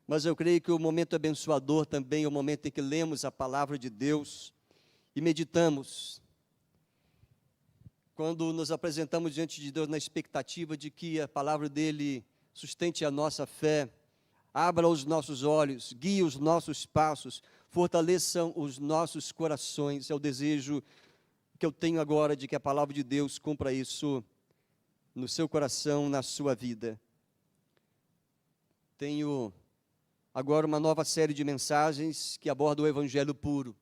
mas eu creio que o momento abençoador também é o momento em que lemos a palavra de Deus e meditamos. Quando nos apresentamos diante de Deus na expectativa de que a palavra dele sustente a nossa fé, abra os nossos olhos, guie os nossos passos, fortaleçam os nossos corações. É o desejo que eu tenho agora de que a palavra de Deus cumpra isso no seu coração, na sua vida. Tenho agora uma nova série de mensagens que aborda o Evangelho puro.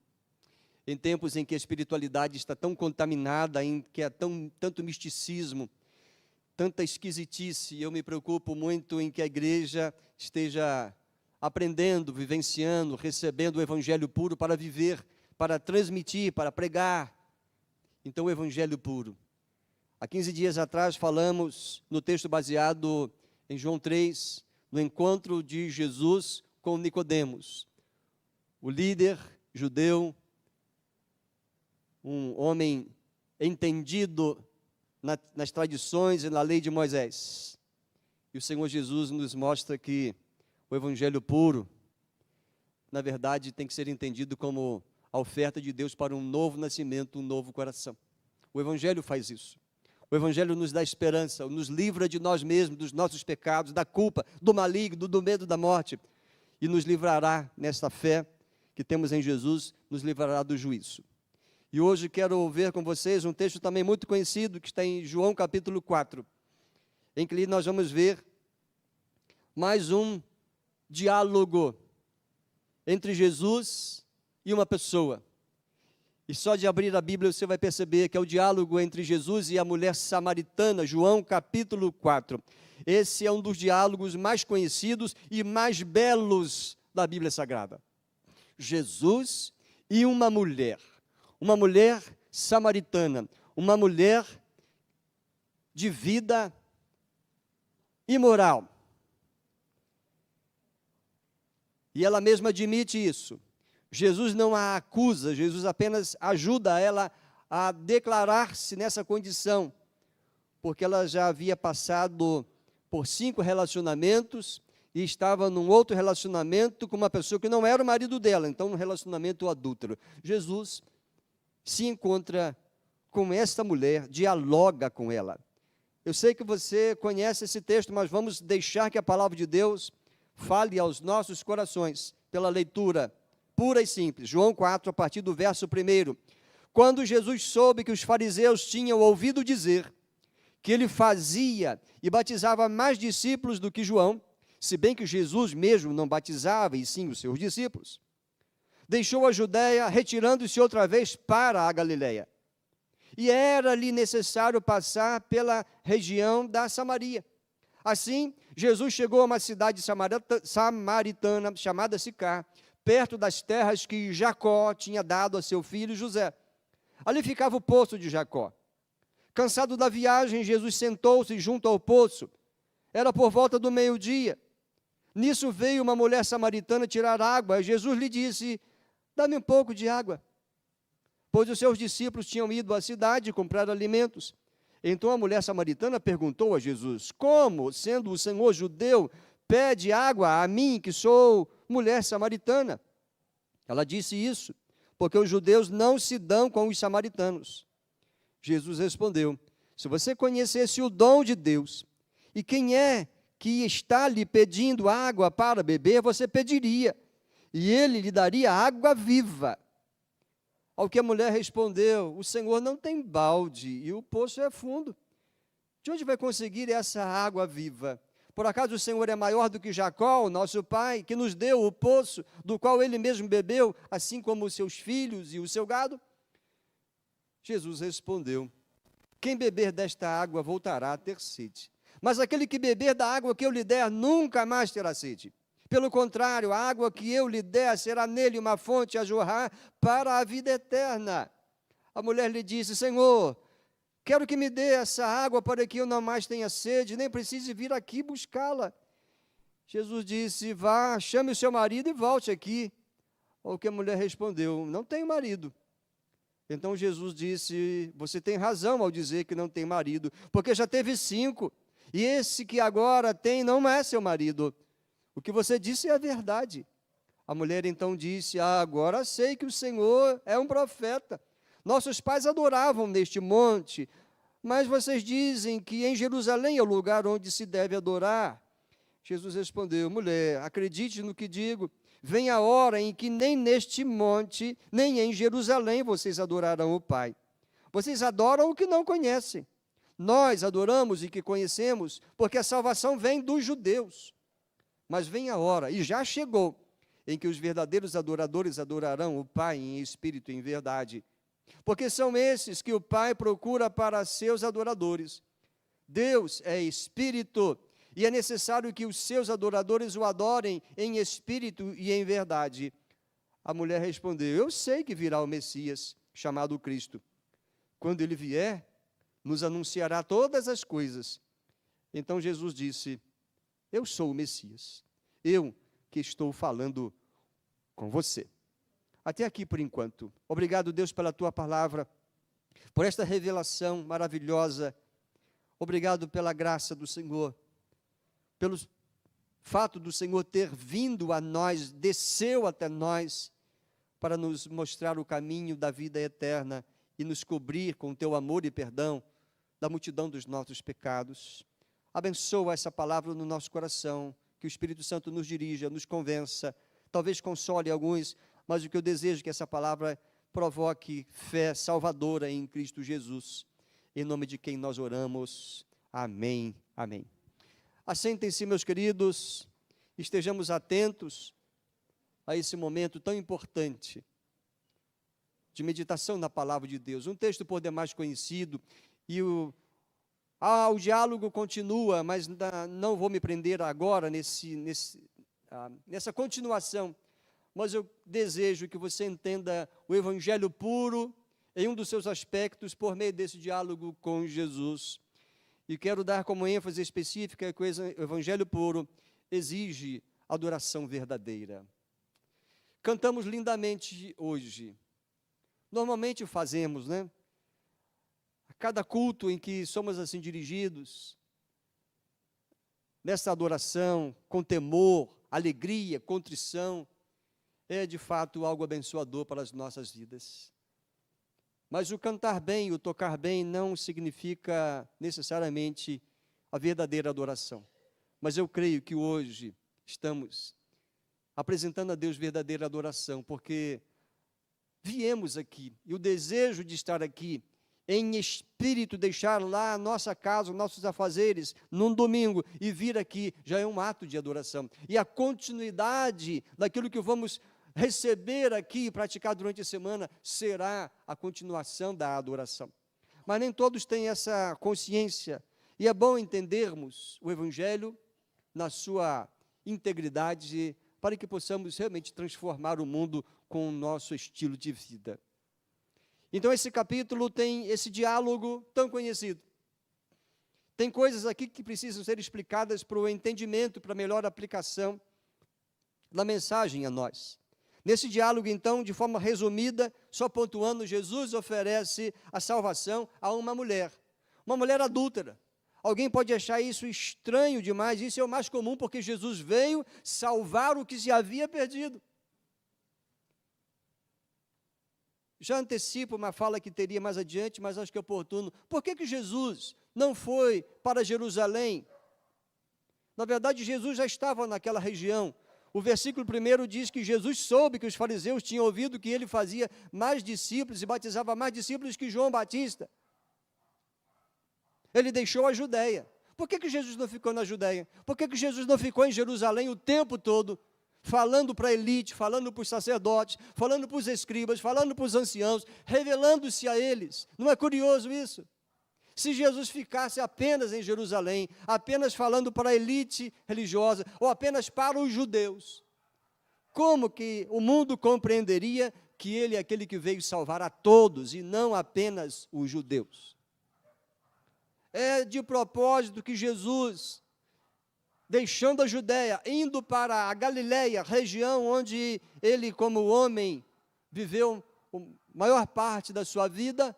Em tempos em que a espiritualidade está tão contaminada, em que há tanto misticismo, tanta esquisitice, eu me preocupo muito em que a igreja esteja aprendendo, vivenciando, recebendo o Evangelho puro para viver, para transmitir, para pregar. Então, o Evangelho puro. Há 15 dias atrás falamos no texto baseado em João 3, no encontro de Jesus com Nicodemos, o líder judeu, um homem entendido nas tradições e na lei de Moisés. E o Senhor Jesus nos mostra que o Evangelho puro, na verdade, tem que ser entendido como a oferta de Deus para um novo nascimento, um novo coração. O Evangelho faz isso. O Evangelho nos dá esperança, nos livra de nós mesmos, dos nossos pecados, da culpa, do maligno, do medo da morte. E nos livrará, nesta fé que temos em Jesus, nos livrará do juízo. E hoje quero ver com vocês um texto também muito conhecido, que está em João capítulo 4, em que nós vamos ver mais um diálogo entre Jesus e uma pessoa. E só de abrir a Bíblia você vai perceber que é o diálogo entre Jesus e a mulher samaritana, João capítulo 4. Esse é um dos diálogos mais conhecidos e mais belos da Bíblia Sagrada. Jesus e uma mulher samaritana, uma mulher de vida imoral. E ela mesma admite isso. Jesus não a acusa, Jesus apenas ajuda ela a declarar-se nessa condição, porque ela já havia passado por 5 relacionamentos e estava num outro relacionamento com uma pessoa que não era o marido dela, então um relacionamento adúltero. Jesus se encontra com esta mulher, dialoga com ela. Eu sei que você conhece esse texto, mas vamos deixar que a palavra de Deus fale aos nossos corações, pela leitura pura e simples. João 4, a partir do verso 1. Quando Jesus soube que os fariseus tinham ouvido dizer que ele fazia e batizava mais discípulos do que João, se bem que Jesus mesmo não batizava, e sim os seus discípulos, deixou a Judéia, retirando-se outra vez para a Galileia. E era-lhe necessário passar pela região da Samaria. Assim, Jesus chegou a uma cidade samaritana chamada Sicar, perto das terras que Jacó tinha dado a seu filho José. Ali ficava o poço de Jacó. Cansado da viagem, Jesus sentou-se junto ao poço. Era por volta do meio-dia. Nisso veio uma mulher samaritana tirar água. Jesus lhe disse: dá-me um pouco de água. Pois os seus discípulos tinham ido à cidade comprar alimentos. Então a mulher samaritana perguntou a Jesus: como, sendo o Senhor judeu, pede água a mim, que sou mulher samaritana? Ela disse isso, porque os judeus não se dão com os samaritanos. Jesus respondeu: se você conhecesse o dom de Deus, e quem é que está lhe pedindo água para beber, você pediria, e ele lhe daria água viva. Ao que a mulher respondeu: o Senhor não tem balde, e o poço é fundo. De onde vai conseguir essa água viva? Por acaso o Senhor é maior do que Jacó, o nosso pai, que nos deu o poço, do qual ele mesmo bebeu, assim como os seus filhos e o seu gado? Jesus respondeu: quem beber desta água voltará a ter sede. Mas aquele que beber da água que eu lhe der, nunca mais terá sede. Pelo contrário, a água que eu lhe der será nele uma fonte a jorrar para a vida eterna. A mulher lhe disse: Senhor, quero que me dê essa água para que eu não mais tenha sede, nem precise vir aqui buscá-la. Jesus disse: vá, chame o seu marido e volte aqui. Ao que a mulher respondeu: não tenho marido. Então Jesus disse: você tem razão ao dizer que não tem marido, porque já teve 5, e esse que agora tem não é seu marido. o que você disse é a verdade. A mulher então disse: agora sei que o Senhor é um profeta. Nossos pais adoravam neste monte, mas vocês dizem que em Jerusalém é o lugar onde se deve adorar. Jesus respondeu: mulher, acredite no que digo. Vem a hora em que nem neste monte, nem em Jerusalém vocês adorarão o Pai. Vocês adoram o que não conhecem. Nós adoramos o que conhecemos, porque a salvação vem dos judeus. Mas vem a hora, e já chegou, em que os verdadeiros adoradores adorarão o Pai em espírito e em verdade. Porque são esses que o Pai procura para seus adoradores. Deus é espírito, e é necessário que os seus adoradores o adorem em espírito e em verdade. A mulher respondeu: eu sei que virá o Messias, chamado Cristo. Quando ele vier, nos anunciará todas as coisas. Então Jesus disse: eu sou o Messias, eu que estou falando com você. Até aqui por enquanto. Obrigado, Deus, pela tua palavra, por esta revelação maravilhosa. Obrigado pela graça do Senhor, pelo fato do Senhor ter vindo a nós, desceu até nós, para nos mostrar o caminho da vida eterna e nos cobrir com o teu amor e perdão da multidão dos nossos pecados. Abençoa essa palavra no nosso coração, que o Espírito Santo nos dirija, nos convença, talvez console alguns, mas o que eu desejo é que essa palavra provoque fé salvadora em Cristo Jesus, em nome de quem nós oramos. Amém, amém. Assentem-se, meus queridos, estejamos atentos a esse momento tão importante de meditação na palavra de Deus. Um texto por demais conhecido, e o diálogo continua, mas não vou me prender agora nessa continuação, mas eu desejo que você entenda o Evangelho puro em um dos seus aspectos por meio desse diálogo com Jesus. E quero dar como ênfase específica que o Evangelho puro exige adoração verdadeira. Cantamos lindamente hoje. Normalmente fazemos, né? A cada culto em que somos assim dirigidos, nessa adoração, com temor, alegria, contrição, é de fato algo abençoador para as nossas vidas. Mas o cantar bem, o tocar bem, não significa necessariamente a verdadeira adoração. Mas eu creio que hoje estamos apresentando a Deus verdadeira adoração, porque viemos aqui, e o desejo de estar aqui, em espírito, deixar lá a nossa casa, os nossos afazeres, num domingo, e vir aqui, já é um ato de adoração. E a continuidade daquilo que vamos receber aqui e praticar durante a semana, será a continuação da adoração. Mas nem todos têm essa consciência, e é bom entendermos o Evangelho na sua integridade, para que possamos realmente transformar o mundo com o nosso estilo de vida. Então esse capítulo tem esse diálogo tão conhecido. Tem coisas aqui que precisam ser explicadas para o entendimento, para a melhor aplicação da mensagem a nós. Nesse diálogo, então, de forma resumida, só pontuando, Jesus oferece a salvação a uma mulher adúltera. Alguém pode achar isso estranho demais, isso é o mais comum, porque Jesus veio salvar o que se havia perdido. Já antecipo uma fala que teria mais adiante, mas acho que é oportuno. Por que Jesus não foi para Jerusalém? Na verdade, Jesus já estava naquela região. O versículo 1 diz que Jesus soube que os fariseus tinham ouvido que ele fazia mais discípulos e batizava mais discípulos que João Batista. Ele deixou a Judéia. Por que Jesus não ficou na Judéia? Por que Jesus não ficou em Jerusalém o tempo todo, falando para a elite, falando para os sacerdotes, falando para os escribas, falando para os anciãos, revelando-se a eles? Não é curioso isso? Se Jesus ficasse apenas em Jerusalém, apenas falando para a elite religiosa, ou apenas para os judeus, como que o mundo compreenderia que ele é aquele que veio salvar a todos, e não apenas os judeus? É de propósito que Jesus, deixando a Judéia, indo para a Galileia, região onde ele, como homem, viveu a maior parte da sua vida,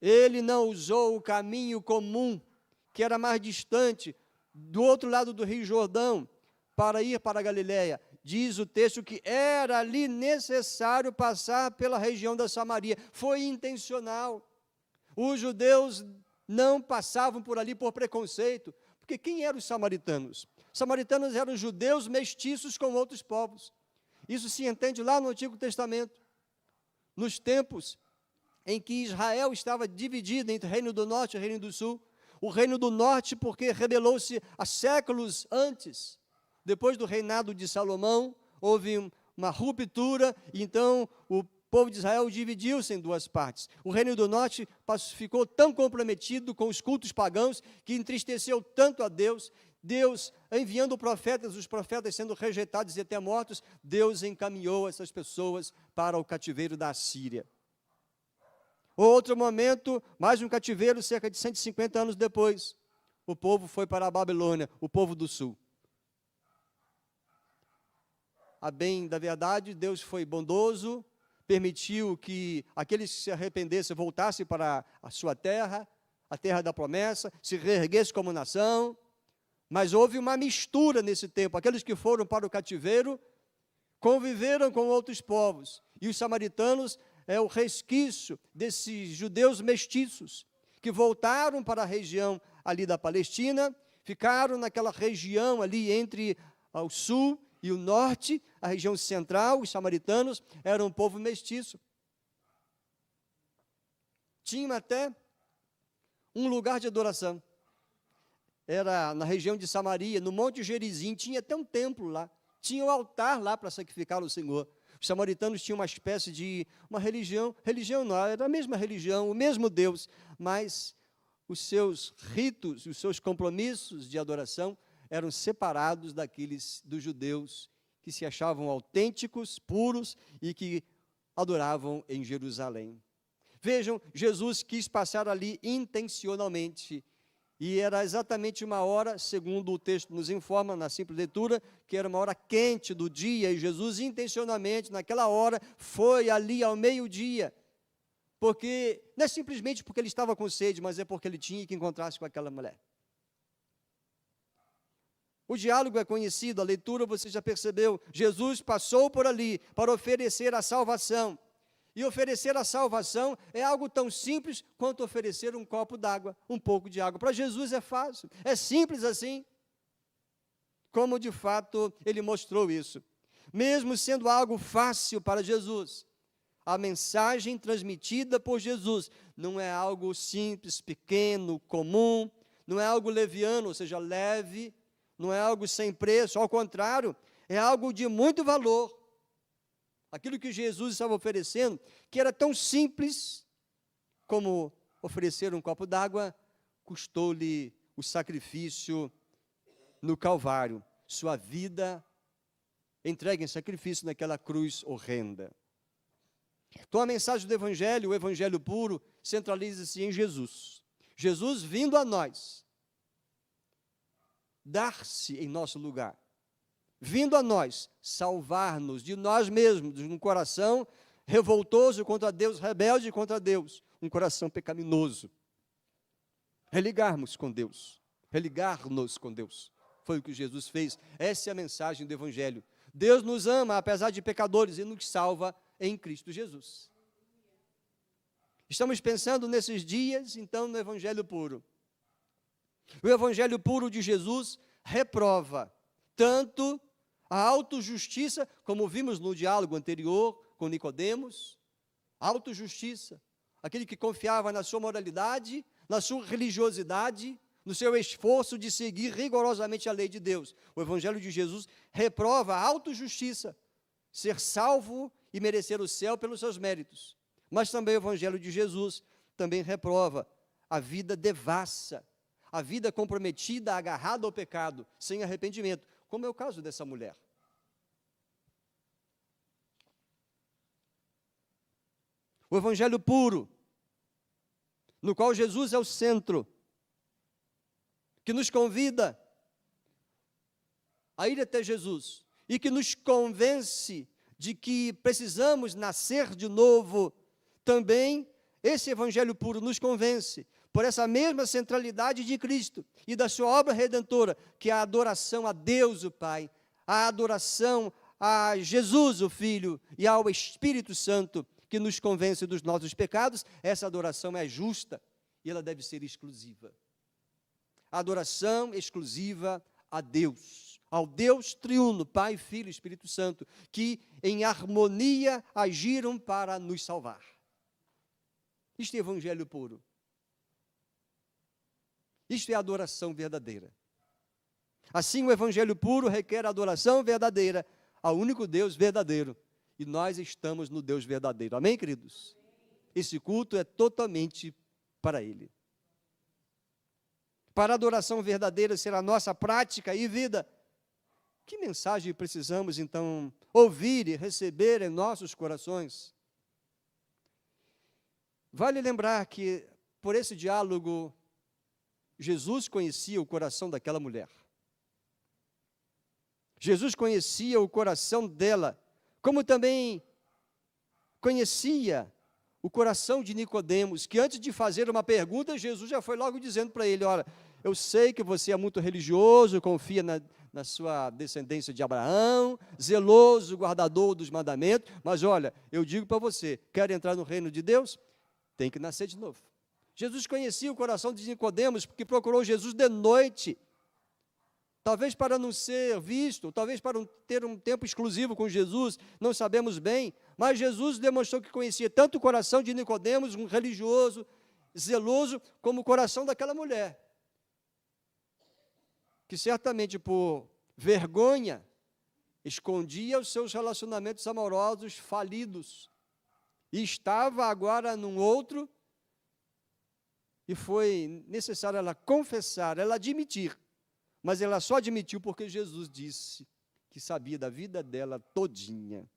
ele não usou o caminho comum, que era mais distante, do outro lado do Rio Jordão, para ir para a Galiléia. Diz o texto que era ali necessário passar pela região da Samaria. Foi intencional. Os judeus não passavam por ali por preconceito, porque quem eram os samaritanos? Os samaritanos eram judeus mestiços com outros povos. Isso se entende lá no Antigo Testamento, nos tempos em que Israel estava dividido entre o Reino do Norte e o Reino do Sul. O Reino do Norte, porque rebelou-se há séculos antes. Depois do reinado de Salomão, houve uma ruptura, e então o povo de Israel dividiu-se em duas partes. O Reino do Norte ficou tão comprometido com os cultos pagãos, que entristeceu tanto a Deus. Deus, enviando profetas, os profetas sendo rejeitados e até mortos, Deus encaminhou essas pessoas para o cativeiro da Assíria. Outro momento, mais um cativeiro, cerca de 150 anos depois, o povo foi para a Babilônia, o povo do sul. A bem da verdade, Deus foi bondoso, permitiu que aqueles que se arrependessem voltassem para a sua terra, a terra da promessa, se reerguessem como nação, mas houve uma mistura nesse tempo. Aqueles que foram para o cativeiro conviveram com outros povos, e os samaritanos é o resquício desses judeus mestiços, que voltaram para a região ali da Palestina, ficaram naquela região ali entre o sul e o norte, a região central. Os samaritanos eram um povo mestiço. Tinham até um lugar de adoração. Era na região de Samaria, no Monte Gerizim, tinha até um templo lá. Tinha um altar lá para sacrificar ao Senhor. Os samaritanos tinham uma espécie de uma religião não, era a mesma religião, o mesmo Deus, mas os seus ritos, os seus compromissos de adoração eram separados daqueles dos judeus que se achavam autênticos, puros e que adoravam em Jerusalém. Vejam, Jesus quis passar ali intencionalmente, e era exatamente uma hora, segundo o texto nos informa na simples leitura, que era uma hora quente do dia, e Jesus intencionalmente, naquela hora, foi ali ao meio-dia, porque não é simplesmente porque ele estava com sede, mas é porque ele tinha que encontrar-se com aquela mulher. O diálogo é conhecido, a leitura você já percebeu. Jesus passou por ali para oferecer a salvação. E oferecer a salvação é algo tão simples quanto oferecer um copo d'água, um pouco de água. Para Jesus é fácil, é simples assim. Como de fato ele mostrou isso. Mesmo sendo algo fácil para Jesus, a mensagem transmitida por Jesus não é algo simples, pequeno, comum, não é algo leviano, ou seja, leve, não é algo sem preço, ao contrário, é algo de muito valor. Aquilo que Jesus estava oferecendo, que era tão simples como oferecer um copo d'água, custou-lhe o sacrifício no Calvário, sua vida entregue em sacrifício naquela cruz horrenda. Então a mensagem do Evangelho, o Evangelho puro, centraliza-se em Jesus. Jesus vindo a nós, dar-se em nosso lugar, vindo a nós, salvar-nos de nós mesmos, de um coração revoltoso contra Deus, rebelde contra Deus, um coração pecaminoso. Religar-nos com Deus, foi o que Jesus fez. Essa é a mensagem do Evangelho. Deus nos ama, apesar de pecadores, e nos salva em Cristo Jesus. Estamos pensando nesses dias, então, no Evangelho puro. O Evangelho puro de Jesus reprova tanto a autojustiça, como vimos no diálogo anterior com Nicodemos, autojustiça, aquele que confiava na sua moralidade, na sua religiosidade, no seu esforço de seguir rigorosamente a lei de Deus. O Evangelho de Jesus reprova a autojustiça, ser salvo e merecer o céu pelos seus méritos. Mas também o Evangelho de Jesus também reprova a vida devassa, a vida comprometida, agarrada ao pecado, sem arrependimento, como é o caso dessa mulher. O Evangelho puro, no qual Jesus é o centro, que nos convida a ir até Jesus e que nos convence de que precisamos nascer de novo, também esse Evangelho puro nos convence, por essa mesma centralidade de Cristo e da sua obra redentora, que é a adoração a Deus o Pai, a adoração a Jesus, o Filho, e ao Espírito Santo, que nos convence dos nossos pecados, essa adoração é justa e ela deve ser exclusiva. Adoração exclusiva a Deus, ao Deus triuno, Pai, Filho e Espírito Santo, que em harmonia agiram para nos salvar. Isto é evangelho puro. Isto é adoração verdadeira. Assim, o evangelho puro requer adoração verdadeira ao único Deus verdadeiro. E nós estamos no Deus verdadeiro. Amém, queridos? Esse culto é totalmente para Ele. Para a adoração verdadeira ser a nossa prática e vida, que mensagem precisamos, então, ouvir e receber em nossos corações? Vale lembrar que, por esse diálogo, Jesus conhecia o coração daquela mulher. Jesus conhecia o coração dela, como também conhecia o coração de Nicodemos, que antes de fazer uma pergunta, Jesus já foi logo dizendo para ele: olha, eu sei que você é muito religioso, confia na sua descendência de Abraão, zeloso, guardador dos mandamentos, mas olha, eu digo para você, quer entrar no reino de Deus? Tem que nascer de novo. Jesus conhecia o coração de Nicodemos, porque procurou Jesus de noite, talvez para não ser visto, talvez para ter um tempo exclusivo com Jesus, não sabemos bem, mas Jesus demonstrou que conhecia tanto o coração de Nicodemos, um religioso, zeloso, como o coração daquela mulher, que certamente por vergonha escondia os seus relacionamentos amorosos falidos, e estava agora num outro, e foi necessário ela confessar, ela admitir, mas ela só admitiu porque Jesus disse que sabia da vida dela todinha.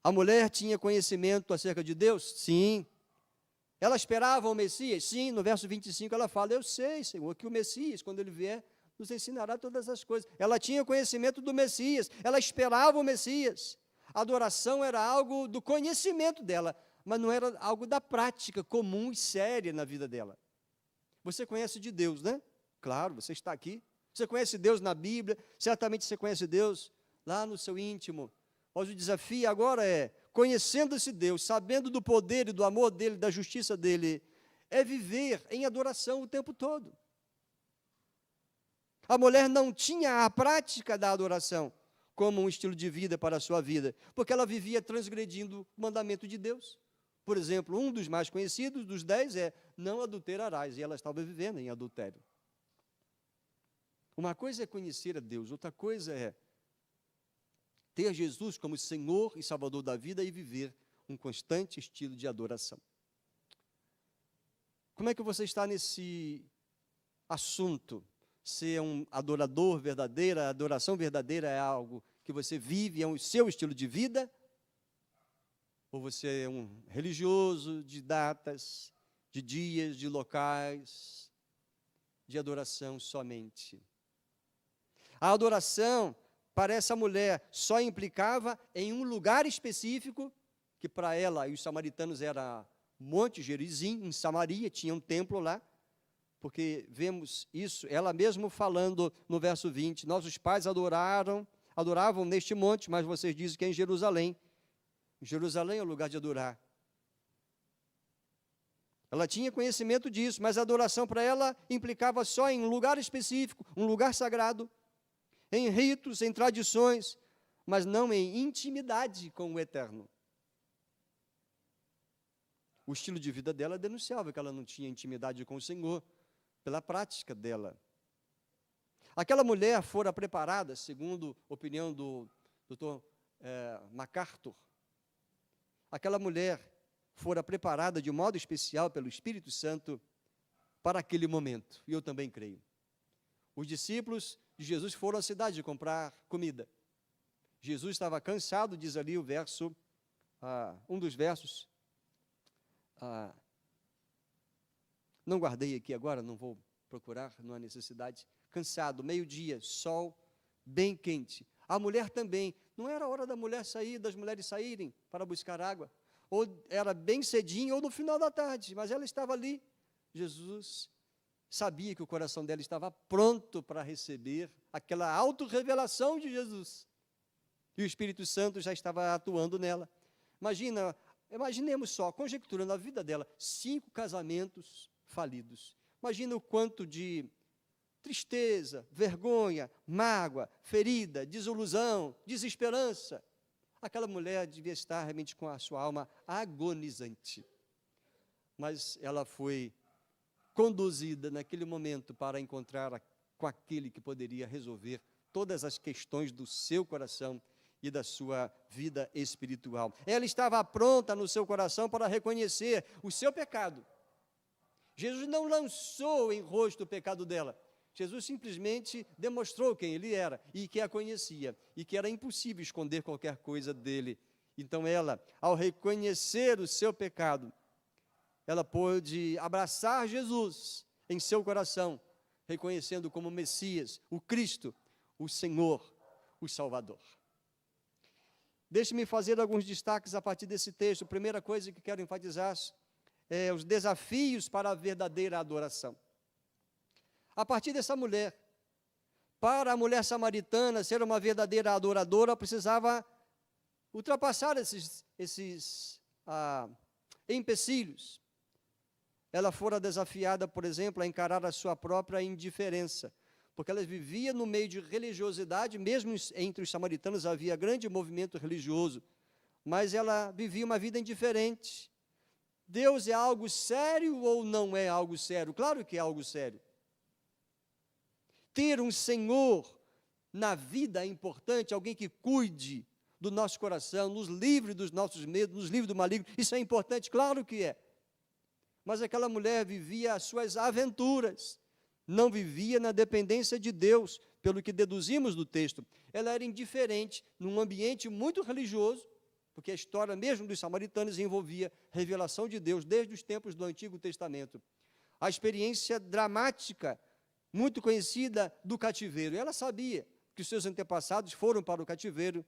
A mulher tinha conhecimento acerca de Deus? Sim. Ela esperava o Messias? Sim. No verso 25 ela fala: eu sei, Senhor, que o Messias, quando ele vier, nos ensinará todas as coisas. Ela tinha conhecimento do Messias, ela esperava o Messias. A adoração era algo do conhecimento dela, mas não era algo da prática comum e séria na vida dela. Você conhece de Deus, né? Claro, você está aqui. Você conhece Deus na Bíblia, certamente você conhece Deus lá no seu íntimo. Mas o desafio agora é, conhecendo esse Deus, sabendo do poder e do amor dEle, da justiça dEle, é viver em adoração o tempo todo. A mulher não tinha a prática da adoração como um estilo de vida para a sua vida, porque ela vivia transgredindo o mandamento de Deus. Por exemplo, um dos mais conhecidos, dos 10, é: não adulterarás, e ela estava vivendo em adultério. Uma coisa é conhecer a Deus, outra coisa é ter Jesus como Senhor e Salvador da vida e viver um constante estilo de adoração. Como é que você está nesse assunto? Ser um adorador verdadeiro, a adoração verdadeira é algo que você vive, é o seu estilo de vida? Ou você é um religioso de datas, de dias, de locais, de adoração somente? A adoração, para essa mulher, só implicava em um lugar específico, que para ela e os samaritanos era Monte Gerizim, em Samaria, tinha um templo lá, porque vemos isso, ela mesmo falando no verso 20, nossos pais adoravam neste monte, mas vocês dizem que é em Jerusalém. Jerusalém é o lugar de adorar. Ela tinha conhecimento disso, mas a adoração para ela implicava só em um lugar específico, um lugar sagrado, em ritos, em tradições, mas não em intimidade com o Eterno. O estilo de vida dela denunciava que ela não tinha intimidade com o Senhor, pela prática dela. Aquela mulher fora preparada, segundo a opinião do Dr. MacArthur, aquela mulher fora preparada de modo especial pelo Espírito Santo para aquele momento, e eu também creio. Os discípulos de Jesus foram à cidade comprar comida. Jesus estava cansado, diz ali o verso, um dos versos, não guardei aqui agora, não vou procurar, não há necessidade. Cansado, meio-dia, sol bem quente. A mulher também, não era a hora da mulher sair, das mulheres saírem para buscar água, ou era bem cedinho, ou no final da tarde, mas ela estava ali. Jesus sabia que o coração dela estava pronto para receber aquela autorrevelação de Jesus. E o Espírito Santo já estava atuando nela. Imaginemos só, conjecturando a vida dela, 5 casamentos falidos. Imagina o quanto de tristeza, vergonha, mágoa, ferida, desilusão, desesperança. Aquela mulher devia estar realmente com a sua alma agonizante. Mas ela foi conduzida naquele momento para encontrar com aquele que poderia resolver todas as questões do seu coração e da sua vida espiritual. Ela estava pronta no seu coração para reconhecer o seu pecado. Jesus não lançou em rosto o pecado dela. Jesus simplesmente demonstrou quem ele era e que a conhecia e que era impossível esconder qualquer coisa dele. Então ela, ao reconhecer o seu pecado, ela pôde abraçar Jesus em seu coração, reconhecendo como Messias, o Cristo, o Senhor, o Salvador. Deixe-me fazer alguns destaques a partir desse texto. A primeira coisa que quero enfatizar é os desafios para a verdadeira adoração. A partir dessa mulher, para a mulher samaritana ser uma verdadeira adoradora, precisava ultrapassar esses empecilhos. Ela fora desafiada, por exemplo, a encarar a sua própria indiferença, porque ela vivia no meio de religiosidade, mesmo entre os samaritanos havia grande movimento religioso, mas ela vivia uma vida indiferente. Deus é algo sério ou não é algo sério? Claro que é algo sério. Ter um Senhor na vida é importante, alguém que cuide do nosso coração, nos livre dos nossos medos, nos livre do maligno, isso é importante, claro que é. Mas aquela mulher vivia as suas aventuras, não vivia na dependência de Deus, pelo que deduzimos do texto. Ela era indiferente, num ambiente muito religioso, porque a história mesmo dos samaritanos envolvia revelação de Deus desde os tempos do Antigo Testamento. A experiência dramática, muito conhecida do cativeiro. Ela sabia que os seus antepassados foram para o cativeiro,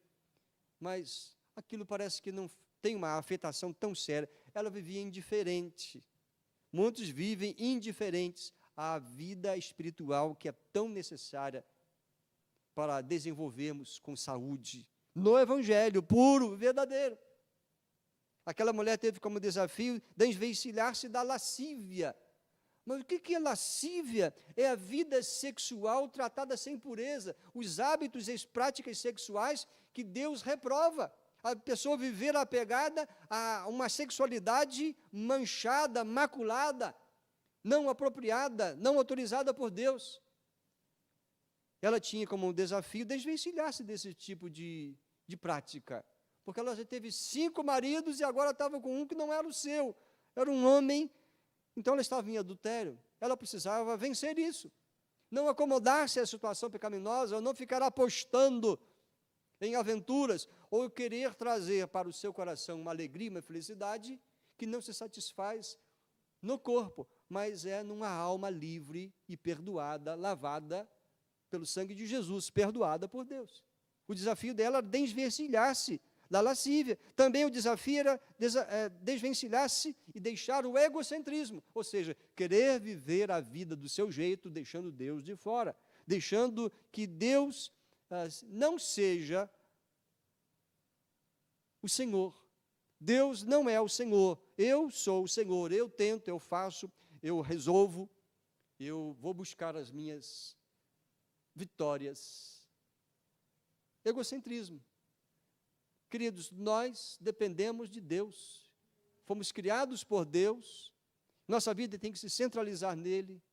mas aquilo parece que não tem uma afetação tão séria. Ela vivia indiferente. Muitos vivem indiferentes à vida espiritual que é tão necessária para desenvolvermos com saúde. No Evangelho puro, verdadeiro. Aquela mulher teve como desafio desvencilhar-se da lascívia. Mas o que é lascívia? É a vida sexual tratada sem pureza, os hábitos e as práticas sexuais que Deus reprova. A pessoa viver apegada a uma sexualidade manchada, maculada, não apropriada, não autorizada por Deus. Ela tinha como desafio desvencilhar-se desse tipo de prática, porque ela já teve 5 maridos e agora estava com um que não era o seu, era um homem, então ela estava em adultério, ela precisava vencer isso, não acomodar-se à situação pecaminosa, ou não ficar apostando em aventuras, ou querer trazer para o seu coração uma alegria, uma felicidade, que não se satisfaz no corpo, mas é numa alma livre e perdoada, lavada pelo sangue de Jesus, perdoada por Deus. O desafio dela era desvencilhar-se da lascívia. Também o desafio era desvencilhar-se e deixar o egocentrismo, ou seja, querer viver a vida do seu jeito, deixando Deus de fora, deixando que Deus não seja o Senhor. Deus não é o Senhor, eu sou o Senhor, eu tento, eu faço, eu resolvo, eu vou buscar as minhas vitórias. Egocentrismo. Queridos, nós dependemos de Deus, fomos criados por Deus, nossa vida tem que se centralizar nele,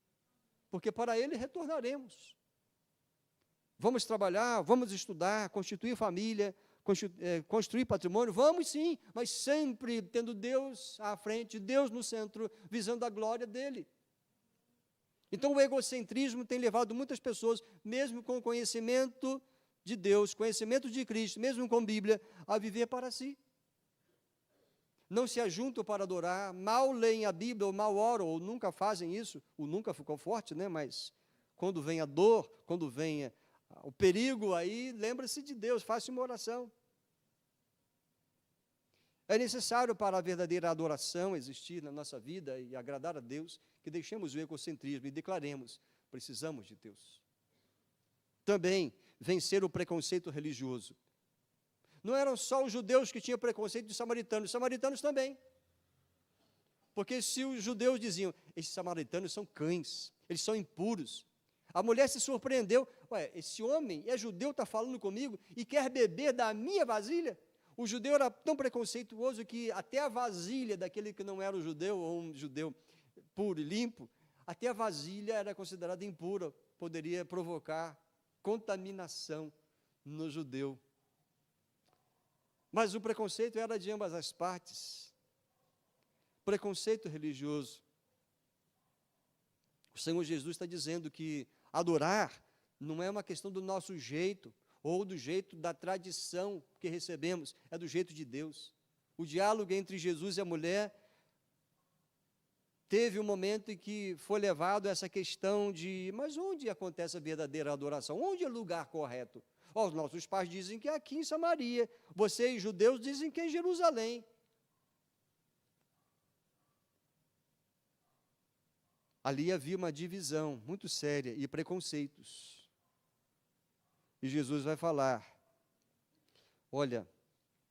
porque para ele retornaremos. Vamos trabalhar, vamos estudar, constituir família, construir patrimônio, vamos sim, mas sempre tendo Deus à frente, Deus no centro, visando a glória dele. Então o egocentrismo tem levado muitas pessoas, mesmo com conhecimento de Deus, conhecimento de Cristo, mesmo com Bíblia, a viver para si. Não se ajuntam para adorar, mal leem a Bíblia, ou mal oram, ou nunca fazem isso, o nunca ficou forte, né? Mas quando vem a dor, quando vem o perigo, aí lembra-se de Deus, faça uma oração. É necessário para a verdadeira adoração existir na nossa vida e agradar a Deus, que deixemos o egocentrismo e declaremos: precisamos de Deus. Também, vencer o preconceito religioso. Não eram só os judeus que tinham preconceito dos samaritanos, os samaritanos também. Porque se os judeus diziam: esses samaritanos são cães, eles são impuros. A mulher se surpreendeu: ué, esse homem é judeu, está falando comigo e quer beber da minha vasilha? O judeu era tão preconceituoso que até a vasilha daquele que não era um judeu, ou um judeu puro e limpo, até a vasilha era considerada impura, poderia provocar contaminação no judeu. Mas o preconceito era de ambas as partes. Preconceito religioso. O Senhor Jesus está dizendo que adorar não é uma questão do nosso jeito, ou do jeito da tradição que recebemos, é do jeito de Deus. O diálogo entre Jesus e a mulher teve um momento em que foi levado a essa questão de: mas onde acontece a verdadeira adoração? Onde é o lugar correto? Os nossos pais dizem que é aqui em Samaria, vocês judeus dizem que é em Jerusalém. Ali havia uma divisão muito séria e preconceitos. E Jesus vai falar: olha,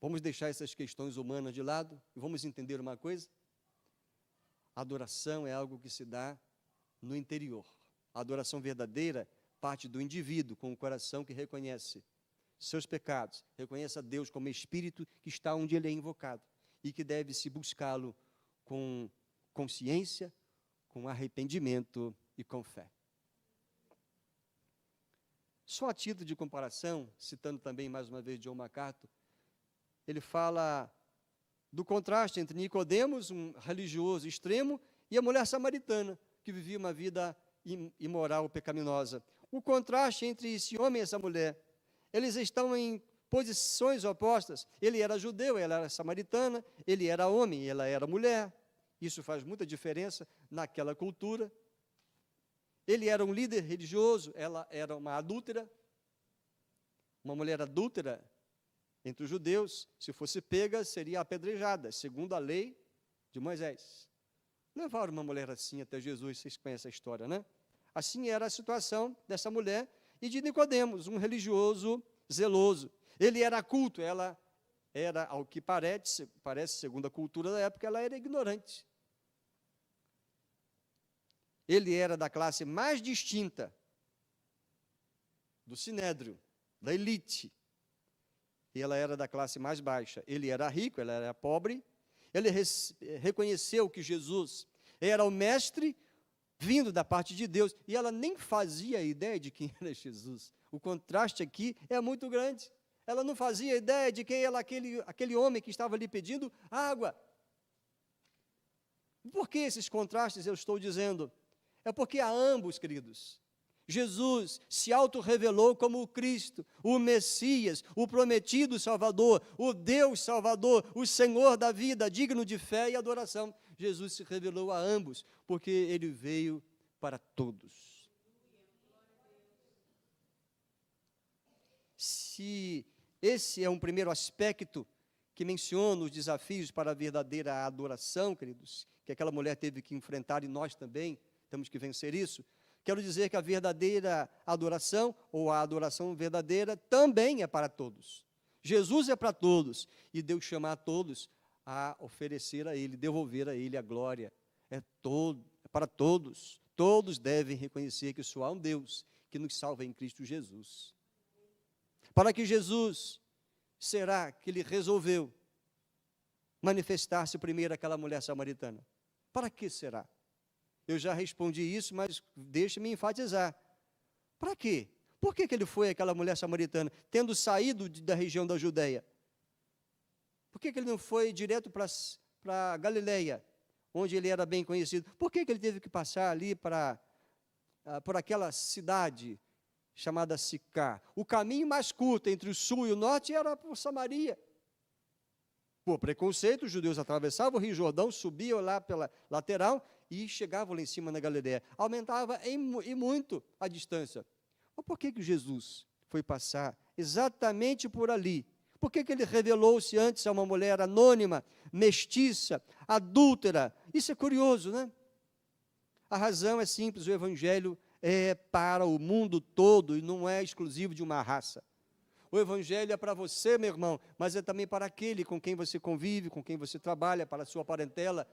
vamos deixar essas questões humanas de lado e vamos entender uma coisa? A adoração é algo que se dá no interior. A adoração verdadeira parte do indivíduo, com o coração que reconhece seus pecados, reconhece a Deus como Espírito que está onde Ele é invocado e que deve-se buscá-lo com consciência, com arrependimento e com fé. Só a título de comparação, citando também mais uma vez John MacArthur, ele fala do contraste entre Nicodemos, um religioso extremo, e a mulher samaritana, que vivia uma vida imoral, pecaminosa. O contraste entre esse homem e essa mulher. Eles estão em posições opostas. Ele era judeu, ela era samaritana, ele era homem, ela era mulher. Isso faz muita diferença naquela cultura. Ele era um líder religioso, ela era uma adúltera. Uma mulher adúltera entre os judeus, se fosse pega, seria apedrejada, segundo a lei de Moisés. Levaram uma mulher assim até Jesus, vocês conhecem a história, né? Assim era a situação dessa mulher e de Nicodemos, um religioso zeloso. Ele era culto, ela era, ao que parece, segundo a cultura da época, ela era ignorante. Ele era da classe mais distinta do sinédrio, da elite. E ela era da classe mais baixa. Ele era rico, ela era pobre. Ele reconheceu que Jesus era o mestre vindo da parte de Deus. E ela nem fazia ideia de quem era Jesus. O contraste aqui é muito grande. Ela não fazia ideia de quem era aquele homem que estava ali pedindo água. Por que esses contrastes eu estou dizendo? É porque a ambos, queridos, Jesus se auto-revelou como o Cristo, o Messias, o prometido Salvador, o Deus Salvador, o Senhor da vida, digno de fé e adoração. Jesus se revelou a ambos, porque Ele veio para todos. Se esse é um primeiro aspecto que menciona os desafios para a verdadeira adoração, queridos, que aquela mulher teve que enfrentar e nós também temos que vencer isso, quero dizer que a verdadeira adoração, ou a adoração verdadeira, também é para todos. Jesus é para todos, e Deus chama a todos a oferecer a Ele, devolver a Ele a glória. É para todos. Todos devem reconhecer que só há um Deus que nos salva em Cristo Jesus. Para que Jesus, será que Ele resolveu manifestar-se primeiro àquela mulher samaritana? Para que será? Eu já respondi isso, mas deixe-me enfatizar. Para quê? Por que ele foi àquela mulher samaritana, tendo saído da região da Judeia? Por que ele não foi direto para Galileia, onde ele era bem conhecido? Por que ele teve que passar ali por aquela cidade chamada Sicar? O caminho mais curto entre o sul e o norte era por Samaria. Por preconceito, os judeus atravessavam o Rio Jordão, subiam lá pela lateral e chegavam lá em cima na Galileia. Aumentava e muito a distância. Mas por que Jesus foi passar exatamente por ali? Por que ele revelou-se antes a uma mulher anônima, mestiça, adúltera? Isso é curioso, né? A razão é simples, o Evangelho é para o mundo todo e não é exclusivo de uma raça. O Evangelho é para você, meu irmão, mas é também para aquele com quem você convive, com quem você trabalha, para a sua parentela.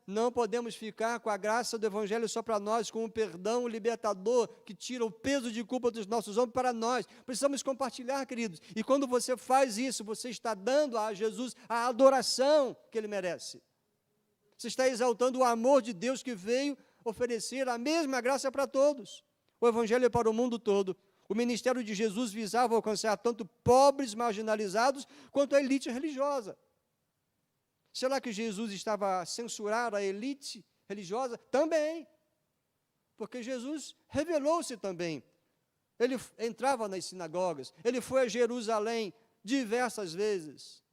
Não podemos ficar com a graça do Evangelho só para nós, com o perdão libertador que tira o peso de culpa dos nossos ombros para nós. Precisamos compartilhar, queridos. E quando você faz isso, você está dando a Jesus a adoração que Ele merece. Você está exaltando o amor de Deus que veio oferecer a mesma graça para todos. O Evangelho é para o mundo todo. O ministério de Jesus visava alcançar tanto pobres marginalizados quanto a elite religiosa. Será que Jesus estava a censurar a elite religiosa? Também. Porque Jesus revelou-se também. Ele entrava nas sinagogas, ele foi a Jerusalém diversas vezes.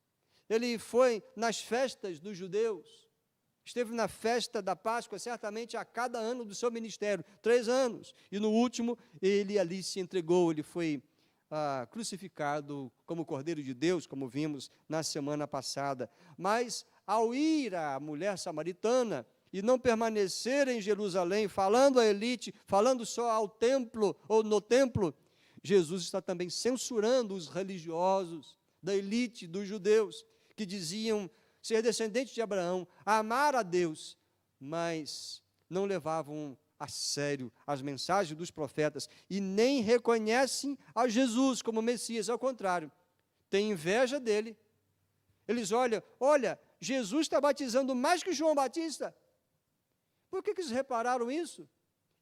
Ele foi nas festas dos judeus. Esteve na festa da Páscoa, certamente a cada ano do seu ministério, 3 anos. E no último, ele ali se entregou, ele foi crucificado como Cordeiro de Deus, como vimos na semana passada. Mas, ao ir à mulher samaritana e não permanecer em Jerusalém, falando à elite, falando só ao templo, ou no templo, Jesus está também censurando os religiosos da elite dos judeus, que diziam ser descendente de Abraão, amar a Deus, mas não levavam a sério as mensagens dos profetas e nem reconhecem a Jesus como Messias, ao contrário, têm inveja dele. Eles olha, Jesus está batizando mais que João Batista. Por que eles repararam isso?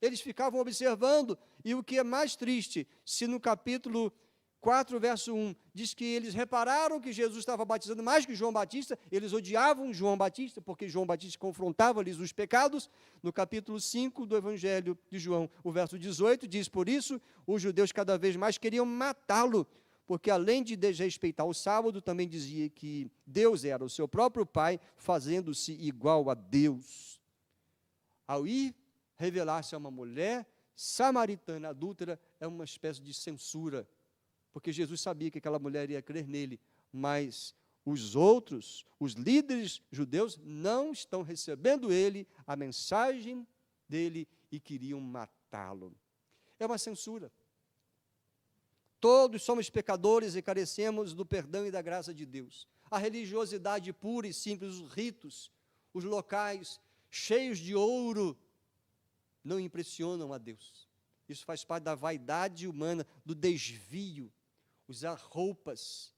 Eles ficavam observando, e o que é mais triste, se no capítulo 4, verso 1, diz que eles repararam que Jesus estava batizando mais que João Batista, eles odiavam João Batista, porque João Batista confrontava-lhes os pecados. No capítulo 5 do Evangelho de João, o verso 18, diz: por isso, os judeus cada vez mais queriam matá-lo, porque além de desrespeitar o sábado, também dizia que Deus era o seu próprio Pai, fazendo-se igual a Deus. Ao ir revelar-se a uma mulher samaritana adúltera, é uma espécie de censura, porque Jesus sabia que aquela mulher ia crer nele, mas os outros, os líderes judeus, não estão recebendo ele, a mensagem dele, e queriam matá-lo. É uma censura. Todos somos pecadores e carecemos do perdão e da graça de Deus. A religiosidade pura e simples, os ritos, os locais cheios de ouro, não impressionam a Deus. Isso faz parte da vaidade humana, do desvio. Usar roupas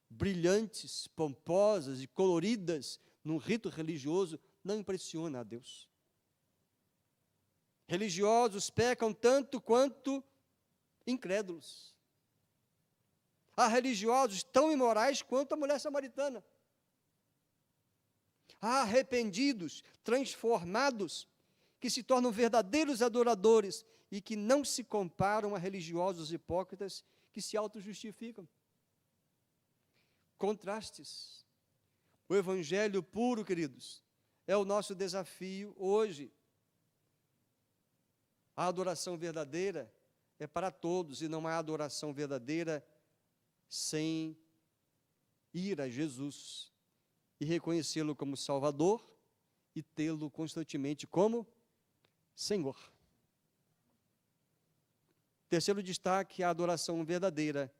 brilhantes, pomposas e coloridas num rito religioso não impressiona a Deus. Religiosos pecam tanto quanto incrédulos. Há religiosos tão imorais quanto a mulher samaritana. Há arrependidos, transformados, que se tornam verdadeiros adoradores e que não se comparam a religiosos hipócritas que se auto-justificam. Contrastes. O Evangelho puro, queridos, é o nosso desafio hoje. A adoração verdadeira é para todos, e não há adoração verdadeira sem ir a Jesus e reconhecê-lo como Salvador e tê-lo constantemente como Senhor. Terceiro destaque, a adoração verdadeira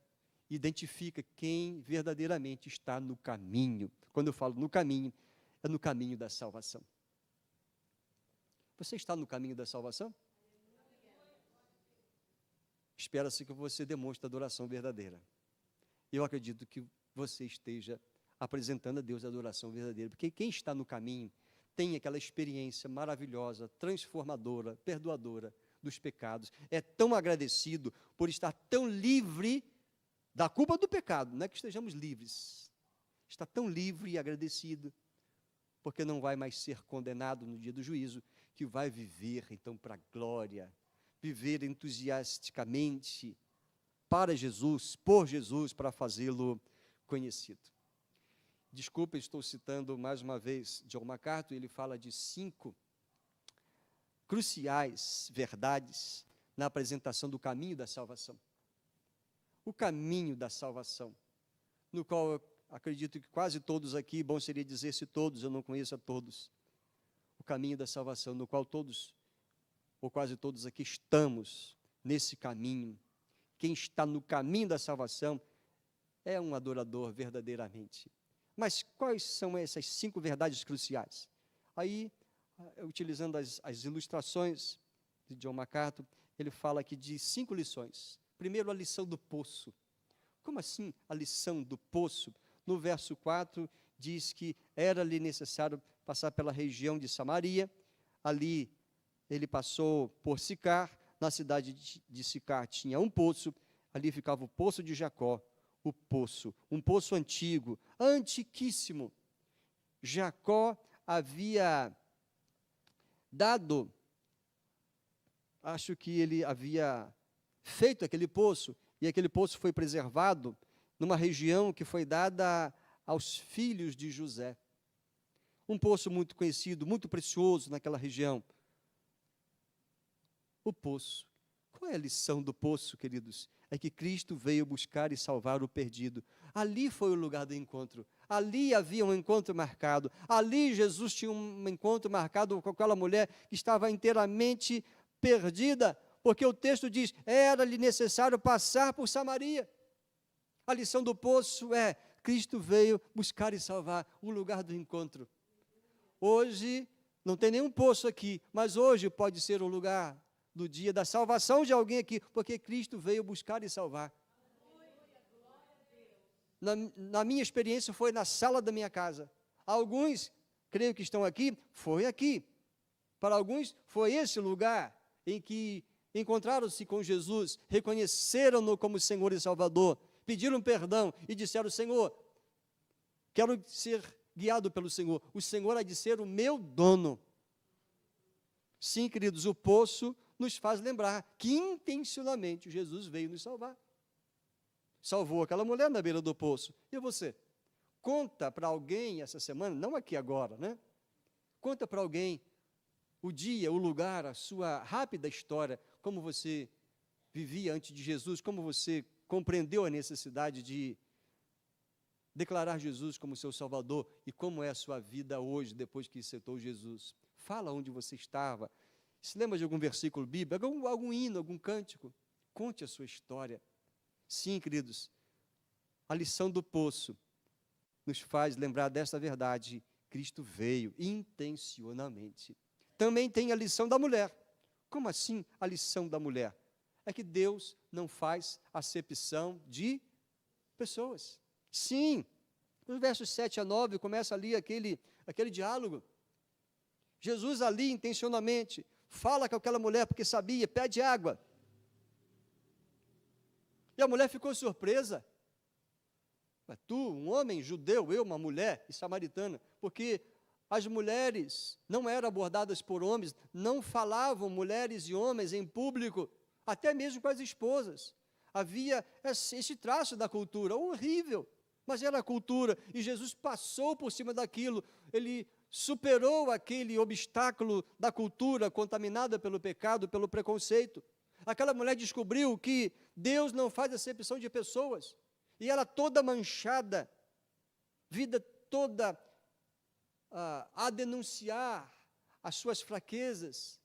identifica quem verdadeiramente está no caminho. Quando eu falo no caminho, é no caminho da salvação. Você está no caminho da salvação? Espera-se que você demonstre a adoração verdadeira. Eu acredito que você esteja apresentando a Deus a adoração verdadeira, porque quem está no caminho tem aquela experiência maravilhosa, transformadora, perdoadora dos pecados, é tão agradecido por estar tão livre da culpa do pecado, não é que estejamos livres, está tão livre e agradecido, porque não vai mais ser condenado no dia do juízo, que vai viver então para a glória, viver entusiasticamente para Jesus, por Jesus, para fazê-lo conhecido. Desculpa, estou citando mais uma vez John MacArthur, ele fala de 5 cruciais verdades na apresentação do caminho da salvação. O caminho da salvação, no qual eu acredito que quase todos aqui, bom seria dizer se todos, eu não conheço a todos, o caminho da salvação, no qual todos ou quase todos aqui estamos nesse caminho. Quem está no caminho da salvação é um adorador verdadeiramente. Mas quais são essas 5 verdades cruciais? Aí, utilizando as ilustrações de John MacArthur, ele fala aqui de 5 lições. Primeiro, a lição do poço. Como assim a lição do poço? No verso 4, diz que era-lhe necessário passar pela região de Samaria. Ali, ele passou por Sicar. Na cidade de Sicar tinha um poço. Ali ficava o poço de Jacó. O poço, um poço antigo, antiquíssimo. Jacó havia dado, acho que ele havia feito aquele poço, e aquele poço foi preservado numa região que foi dada aos filhos de José. Um poço muito conhecido, muito precioso naquela região. O poço. Qual é a lição do poço, queridos? É que Cristo veio buscar e salvar o perdido. Ali foi o lugar do encontro. Ali havia um encontro marcado. Ali Jesus tinha um encontro marcado com aquela mulher que estava inteiramente perdida, porque o texto diz, era-lhe necessário passar por Samaria. A lição do poço é, Cristo veio buscar e salvar o lugar do encontro. Hoje, não tem nenhum poço aqui, mas hoje pode ser o lugar do dia da salvação de alguém aqui, porque Cristo veio buscar e salvar. Na minha experiência, foi na sala da minha casa. Alguns, creio que estão aqui, foi aqui. Para alguns, foi esse lugar em que encontraram-se com Jesus, reconheceram-no como Senhor e Salvador, pediram perdão e disseram, Senhor, quero ser guiado pelo Senhor. O Senhor há de ser o meu dono. Sim, queridos, o poço nos faz lembrar que intencionalmente Jesus veio nos salvar. Salvou aquela mulher na beira do poço. E você? Conta para alguém essa semana, não aqui agora, né? Conta para alguém o dia, o lugar, a sua rápida história, como você vivia antes de Jesus, como você compreendeu a necessidade de declarar Jesus como seu Salvador e como é a sua vida hoje, depois que aceitou Jesus. Fala onde você estava. Se lembra de algum versículo bíblico, algum hino, algum cântico? Conte a sua história. Sim, queridos, a lição do poço nos faz lembrar dessa verdade. Cristo veio intencionalmente. Também tem a lição da mulher. Como assim a lição da mulher? É que Deus não faz acepção de pessoas. Sim, nos versos 7 a 9 começa ali aquele diálogo. Jesus ali intencionalmente fala com aquela mulher porque sabia, pede água. E a mulher ficou surpresa. Mas tu, um homem judeu, eu, uma mulher samaritana, porque as mulheres não eram abordadas por homens, não falavam mulheres e homens em público, até mesmo com as esposas. Havia esse traço da cultura, horrível, mas era a cultura, e Jesus passou por cima daquilo, ele superou aquele obstáculo da cultura contaminada pelo pecado, pelo preconceito. Aquela mulher descobriu que Deus não faz acepção de pessoas, e ela toda manchada, vida toda a denunciar as suas fraquezas,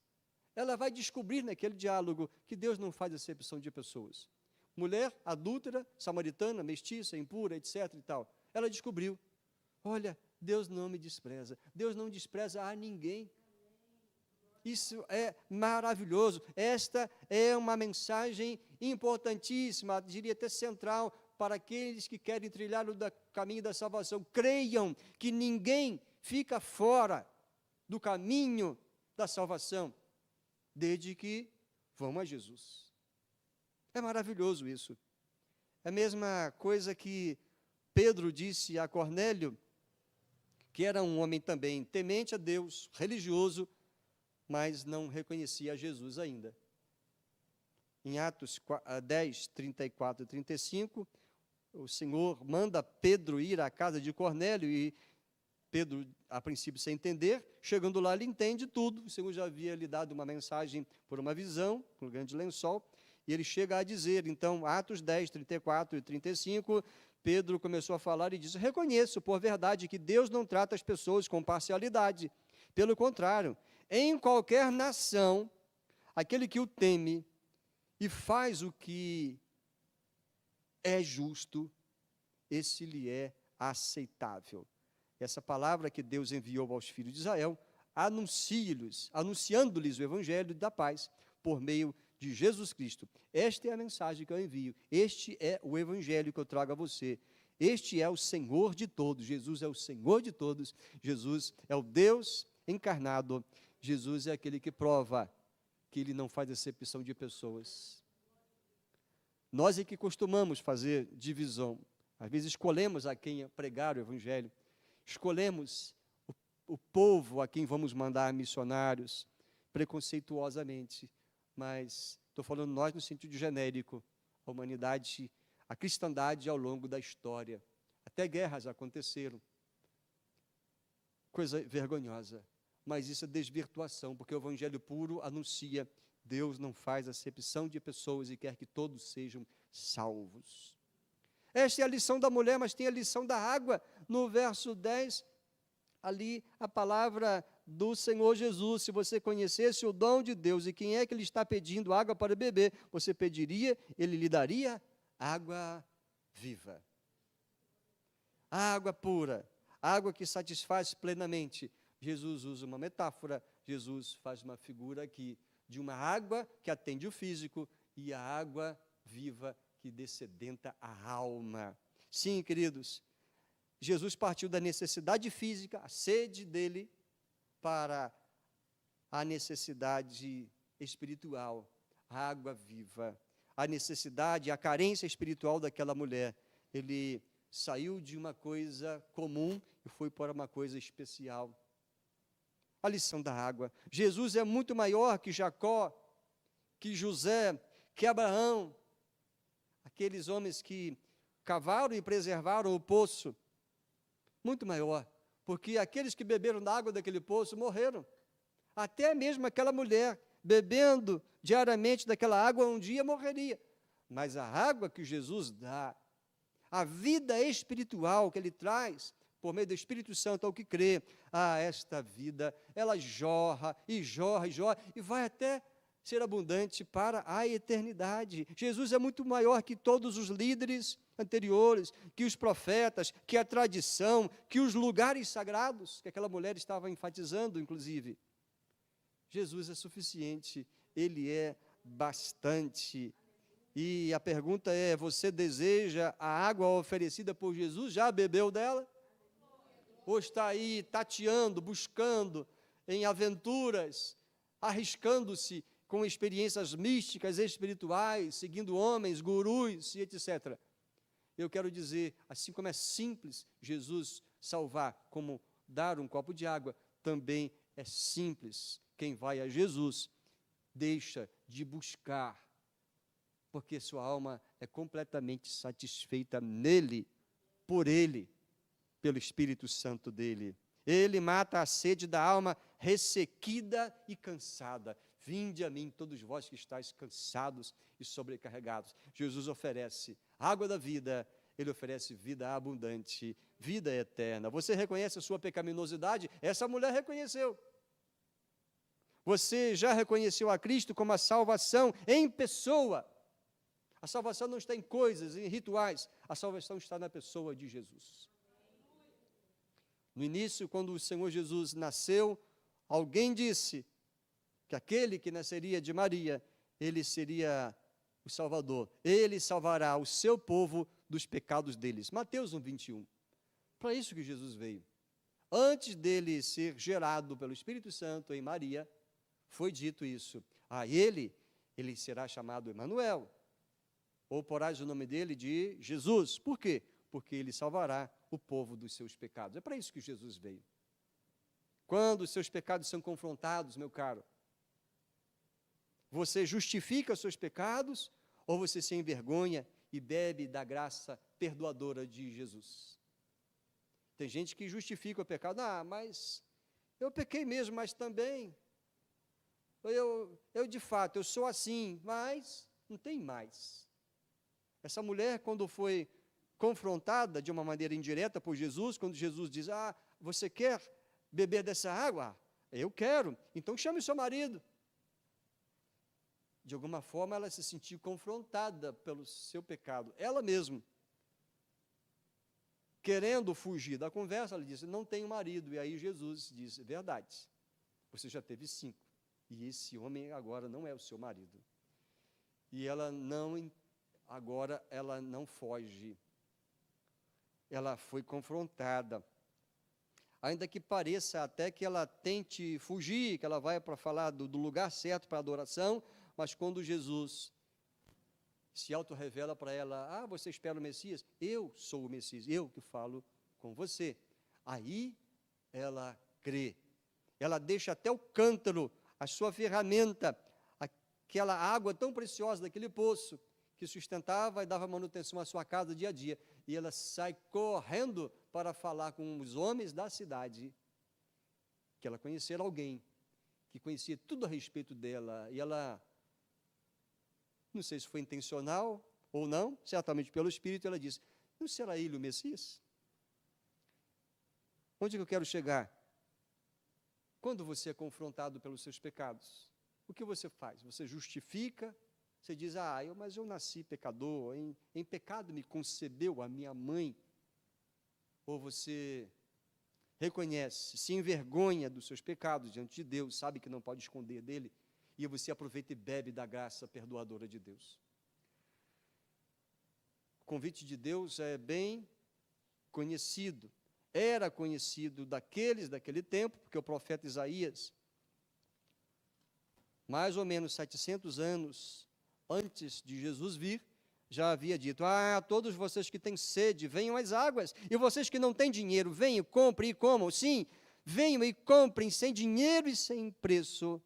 ela vai descobrir naquele diálogo que Deus não faz acepção de pessoas. Mulher adúltera, samaritana, mestiça, impura, etc. e tal. Ela descobriu, olha, Deus não me despreza, Deus não despreza a ninguém. Isso é maravilhoso. Esta é uma mensagem importantíssima, diria até central, para aqueles que querem trilhar o caminho da salvação. Creiam que ninguém fica fora do caminho da salvação, desde que vão a Jesus. É maravilhoso isso. É a mesma coisa que Pedro disse a Cornélio, que era um homem também temente a Deus, religioso, mas não reconhecia Jesus ainda. Em Atos 10, 34 e 35, o Senhor manda Pedro ir à casa de Cornélio, e Pedro, a princípio sem entender, chegando lá ele entende tudo. O Senhor já havia lhe dado uma mensagem por uma visão, com um grande lençol, e ele chega a dizer, então, Atos 10, 34 e 35, Pedro começou a falar e disse, reconheço por verdade que Deus não trata as pessoas com parcialidade. Pelo contrário, em qualquer nação, aquele que o teme e faz o que é justo, esse lhe é aceitável. Essa palavra que Deus enviou aos filhos de Israel, anunciando-lhes o evangelho da paz por meio de Jesus Cristo. Esta é a mensagem que eu envio. Este é o evangelho que eu trago a você. Este é o Senhor de todos. Jesus é o Senhor de todos. Jesus é o Deus encarnado. Jesus é aquele que prova que ele não faz acepção de pessoas. Nós é que costumamos fazer divisão. Às vezes escolhemos a quem pregar o evangelho. Escolhemos o povo a quem vamos mandar missionários, preconceituosamente. Mas estou falando nós no sentido genérico. A humanidade, a cristandade ao longo da história. Até guerras aconteceram. Coisa vergonhosa. Mas isso é desvirtuação, porque o evangelho puro anuncia: Deus não faz acepção de pessoas e quer que todos sejam salvos. Esta é a lição da mulher, mas tem a lição da água. No verso 10, ali a palavra do Senhor Jesus: se você conhecesse o dom de Deus e quem é que ele está pedindo água para beber, você pediria, ele lhe daria água viva. Água pura, água que satisfaz plenamente. Jesus usa uma metáfora, Jesus faz uma figura aqui de uma água que atende o físico e a água viva que dessedenta a alma. Sim, queridos, Jesus partiu da necessidade física, a sede dele, para a necessidade espiritual, a água viva, a necessidade, a carência espiritual daquela mulher. Ele saiu de uma coisa comum e foi para uma coisa especial. A lição da água. Jesus é muito maior que Jacó, que José, que Abraão, aqueles homens que cavaram e preservaram o poço. Muito maior, porque aqueles que beberam da água daquele poço morreram. Até mesmo aquela mulher, bebendo diariamente daquela água, um dia morreria. Mas a água que Jesus dá, a vida espiritual que ele traz, por meio do Espírito Santo ao que crê, esta vida, ela jorra e jorra e jorra, e vai até ser abundante para a eternidade. Jesus é muito maior que todos os líderes anteriores, que os profetas, que a tradição, que os lugares sagrados, que aquela mulher estava enfatizando, inclusive. Jesus é suficiente, ele é bastante. E a pergunta é: você deseja a água oferecida por Jesus? Já bebeu dela? Ou está aí tateando, buscando em aventuras, arriscando-se com experiências místicas, espirituais, seguindo homens, gurus e etc. Eu quero dizer, assim como é simples Jesus salvar, como dar um copo de água, também é simples. Quem vai a Jesus deixa de buscar, porque sua alma é completamente satisfeita nele, por ele, pelo Espírito Santo dele. Ele mata a sede da alma ressequida e cansada. Vinde a mim, todos vós que estáis cansados e sobrecarregados. Jesus oferece água da vida, ele oferece vida abundante, vida eterna. Você reconhece a sua pecaminosidade? Essa mulher reconheceu. Você já reconheceu a Cristo como a salvação em pessoa. A salvação não está em coisas, em rituais. A salvação está na pessoa de Jesus. No início, quando o Senhor Jesus nasceu, alguém disse que aquele que nasceria de Maria, ele seria o Salvador. Ele salvará o seu povo dos pecados deles. Mateus 1:21. Para isso que Jesus veio. Antes dele ser gerado pelo Espírito Santo em Maria, foi dito isso. A ele será chamado Emanuel. Ou porás o nome dele de Jesus. Por quê? Porque ele salvará o povo dos seus pecados. É para isso que Jesus veio. Quando os seus pecados são confrontados, meu caro, você justifica os seus pecados ou você se envergonha e bebe da graça perdoadora de Jesus? Tem gente que justifica o pecado. Mas eu pequei mesmo, mas também eu de fato, eu sou assim, mas não tem mais. Essa mulher, quando foi confrontada de uma maneira indireta por Jesus, quando Jesus diz: você quer beber dessa água? Eu quero, então chame o seu marido. de alguma forma, ela se sentiu confrontada pelo seu pecado. Ela mesma, querendo fugir da conversa, ela disse, não tenho marido. E aí Jesus disse, verdade, você já teve 5, e esse homem agora não é o seu marido. E agora ela não foge. Ela foi confrontada. Ainda que pareça até que ela tente fugir, que ela vai para falar do lugar certo para a adoração, mas quando Jesus se auto-revela para ela, você espera o Messias? Eu sou o Messias, eu que falo com você. Aí ela crê. Ela deixa até o cântaro, a sua ferramenta, aquela água tão preciosa daquele poço, que sustentava e dava manutenção à sua casa dia a dia. E ela sai correndo para falar com os homens da cidade, que ela conhecera alguém, que conhecia tudo a respeito dela. E ela, não sei se foi intencional ou não, certamente pelo Espírito, ela disse, não será ele o Messias? Onde que eu quero chegar? Quando você é confrontado pelos seus pecados, o que você faz? Você justifica? Você diz, mas eu nasci pecador, em pecado me concebeu a minha mãe. Ou você reconhece, se envergonha dos seus pecados diante de Deus, sabe que não pode esconder dele, e você aproveita e bebe da graça perdoadora de Deus. O convite de Deus é bem conhecido, era conhecido daquele tempo, porque o profeta Isaías, mais ou menos 700 anos antes de Jesus vir, já havia dito, todos vocês que têm sede, venham às águas, e vocês que não têm dinheiro, venham, comprem e comam, sim, venham e comprem sem dinheiro e sem preço,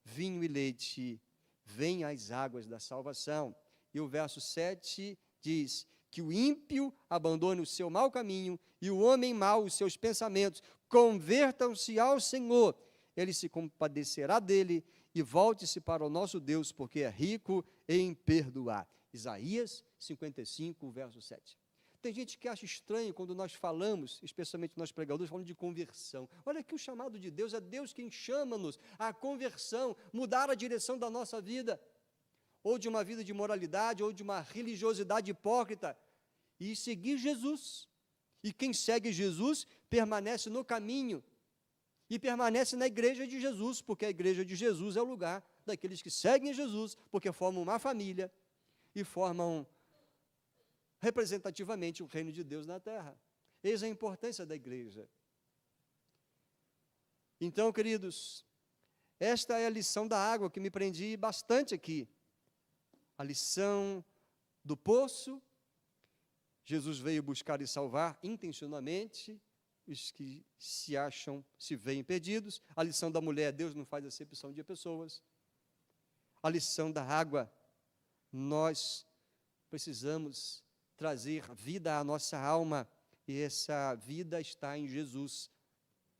vinho e leite, venham às águas da salvação. E o verso 7 diz, que o ímpio abandone o seu mau caminho, e o homem mau os seus pensamentos, convertam-se ao Senhor, ele se compadecerá dele, e volte-se para o nosso Deus, porque é rico em perdoar. Isaías 55, verso 7. Tem gente que acha estranho quando nós falamos, especialmente nós pregadores, falando de conversão. Olha que o chamado de Deus é Deus quem chama-nos à conversão, mudar a direção da nossa vida, ou de uma vida de moralidade, ou de uma religiosidade hipócrita, e seguir Jesus. E quem segue Jesus permanece no caminho, e permanece na igreja de Jesus, porque a igreja de Jesus é o lugar daqueles que seguem Jesus, porque formam uma família e formam representativamente o reino de Deus na terra. Eis a importância da igreja. Então, queridos, esta é a lição da água que me prendi bastante aqui. A lição do poço. Jesus veio buscar e salvar intencionalmente os que se veem perdidos. A lição da mulher, Deus não faz acepção de pessoas. A lição da água, nós precisamos trazer vida à nossa alma, e essa vida está em Jesus,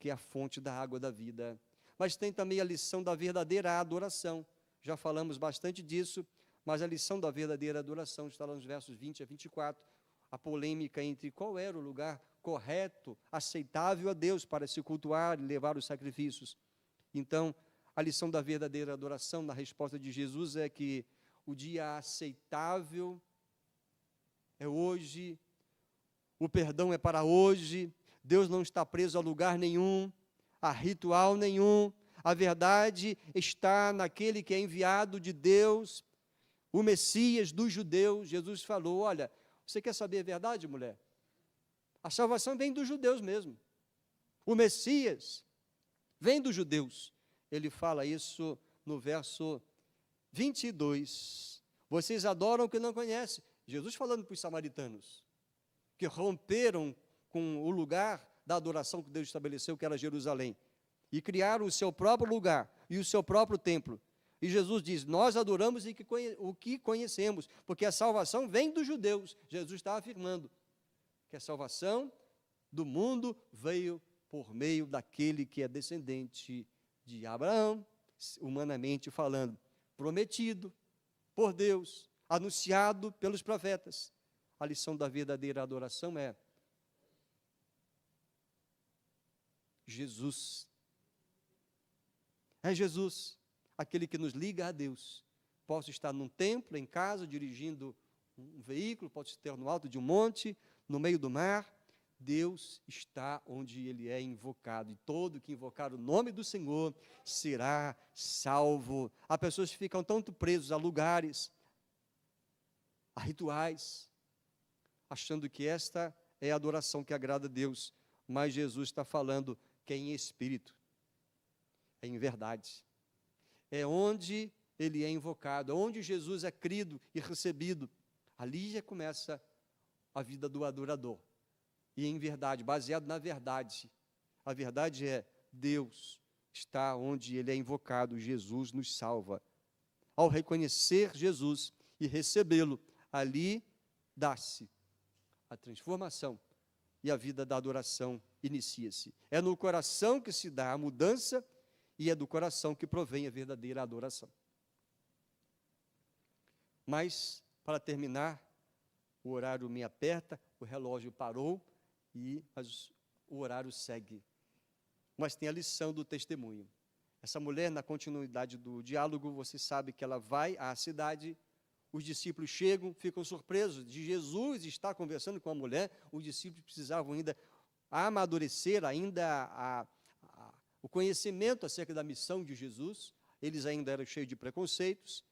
que é a fonte da água da vida. Mas tem também a lição da verdadeira adoração. Já falamos bastante disso, mas a lição da verdadeira adoração está lá nos versos 20 a 24, a polêmica entre qual era o lugar correto, aceitável a Deus para se cultuar e levar os sacrifícios. Então, a lição da verdadeira adoração, na resposta de Jesus, é que o dia aceitável é hoje, o perdão é para hoje, Deus não está preso a lugar nenhum, a ritual nenhum, a verdade está naquele que é enviado de Deus, o Messias dos judeus. Jesus falou, olha, você quer saber a verdade, mulher? A salvação vem dos judeus mesmo. O Messias vem dos judeus. Ele fala isso no verso 22. Vocês adoram o que não conhecem. Jesus falando para os samaritanos, que romperam com o lugar da adoração que Deus estabeleceu, que era Jerusalém, e criaram o seu próprio lugar e o seu próprio templo. E Jesus diz, nós adoramos o que conhecemos, porque a salvação vem dos judeus. Jesus está afirmando que a salvação do mundo veio por meio daquele que é descendente de Abraão, humanamente falando, prometido por Deus, anunciado pelos profetas. A lição da verdadeira adoração é Jesus. É Jesus, aquele que nos liga a Deus, posso estar num templo, em casa, dirigindo um veículo, posso estar no alto de um monte, no meio do mar. Deus está onde Ele é invocado, e todo que invocar o nome do Senhor será salvo. Há pessoas que ficam tanto presos a lugares, a rituais, achando que esta é a adoração que agrada a Deus, mas Jesus está falando que é em espírito, é em verdade, é onde Ele é invocado, onde Jesus é crido e recebido, ali já começa a vida do adorador. E em verdade, baseado na verdade. A verdade é, Deus está onde Ele é invocado, Jesus nos salva. Ao reconhecer Jesus e recebê-lo, ali dá-se a transformação e a vida da adoração inicia-se. É no coração que se dá a mudança e é do coração que provém a verdadeira adoração. Mas, para terminar, o horário me aperta, o relógio parou, mas o horário segue. Mas tem a lição do testemunho. Essa mulher, na continuidade do diálogo, você sabe que ela vai à cidade, os discípulos chegam, ficam surpresos de Jesus estar conversando com a mulher. Os discípulos precisavam ainda amadurecer o conhecimento acerca da missão de Jesus. Eles ainda eram cheios de preconceitos,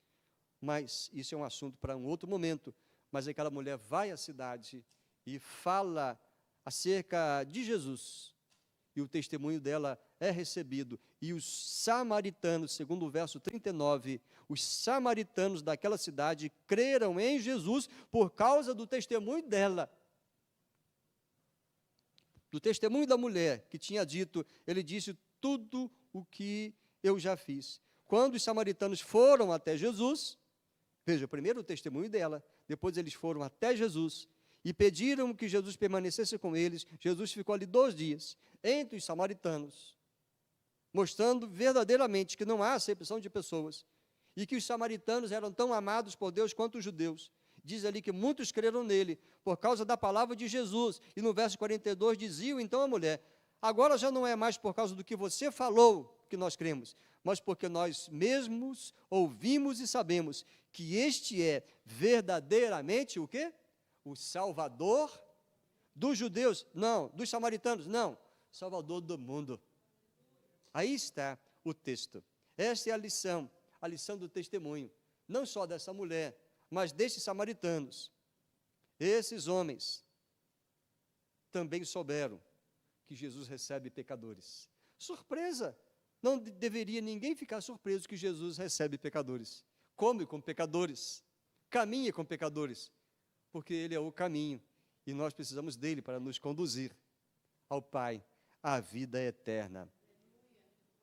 mas isso é um assunto para um outro momento. Mas aquela mulher vai à cidade e fala acerca de Jesus, e o testemunho dela é recebido, e os samaritanos, segundo o verso 39, os samaritanos daquela cidade creram em Jesus por causa do testemunho dela, do testemunho da mulher, que tinha dito, ele disse tudo o que eu já fiz. Quando os samaritanos foram até Jesus, veja, primeiro o testemunho dela, depois eles foram até Jesus, e pediram que Jesus permanecesse com eles. Jesus ficou ali 2 dias, entre os samaritanos, mostrando verdadeiramente que não há acepção de pessoas, e que os samaritanos eram tão amados por Deus quanto os judeus. Diz ali que muitos creram nele, por causa da palavra de Jesus, e no verso 42 diziam então a mulher, agora já não é mais por causa do que você falou que nós cremos, mas porque nós mesmos ouvimos e sabemos que este é verdadeiramente o quê? O Salvador dos judeus, não, dos samaritanos, não, Salvador do mundo. Aí está o texto. Esta é a lição do testemunho, não só dessa mulher, mas destes samaritanos. Esses homens também souberam que Jesus recebe pecadores. Surpresa! Não deveria ninguém ficar surpreso que Jesus recebe pecadores. Come com pecadores, caminha com pecadores, porque Ele é o caminho, e nós precisamos dEle para nos conduzir ao Pai, à vida eterna.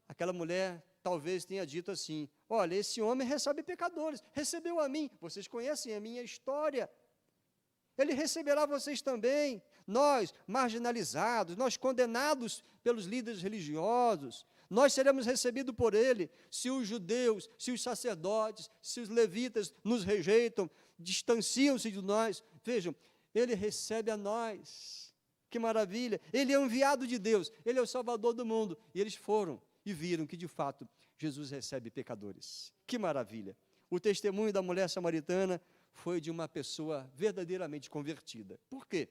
Aquela mulher talvez tenha dito assim, olha, esse homem recebe pecadores, recebeu a mim, vocês conhecem a minha história, Ele receberá vocês também, nós marginalizados, nós condenados pelos líderes religiosos, nós seremos recebidos por Ele, se os judeus, se os sacerdotes, se os levitas nos rejeitam, distanciam-se de nós, vejam, Ele recebe a nós, que maravilha, Ele é o enviado de Deus, Ele é o Salvador do mundo, e eles foram e viram que de fato Jesus recebe pecadores, que maravilha. O testemunho da mulher samaritana foi de uma pessoa verdadeiramente convertida. Por quê?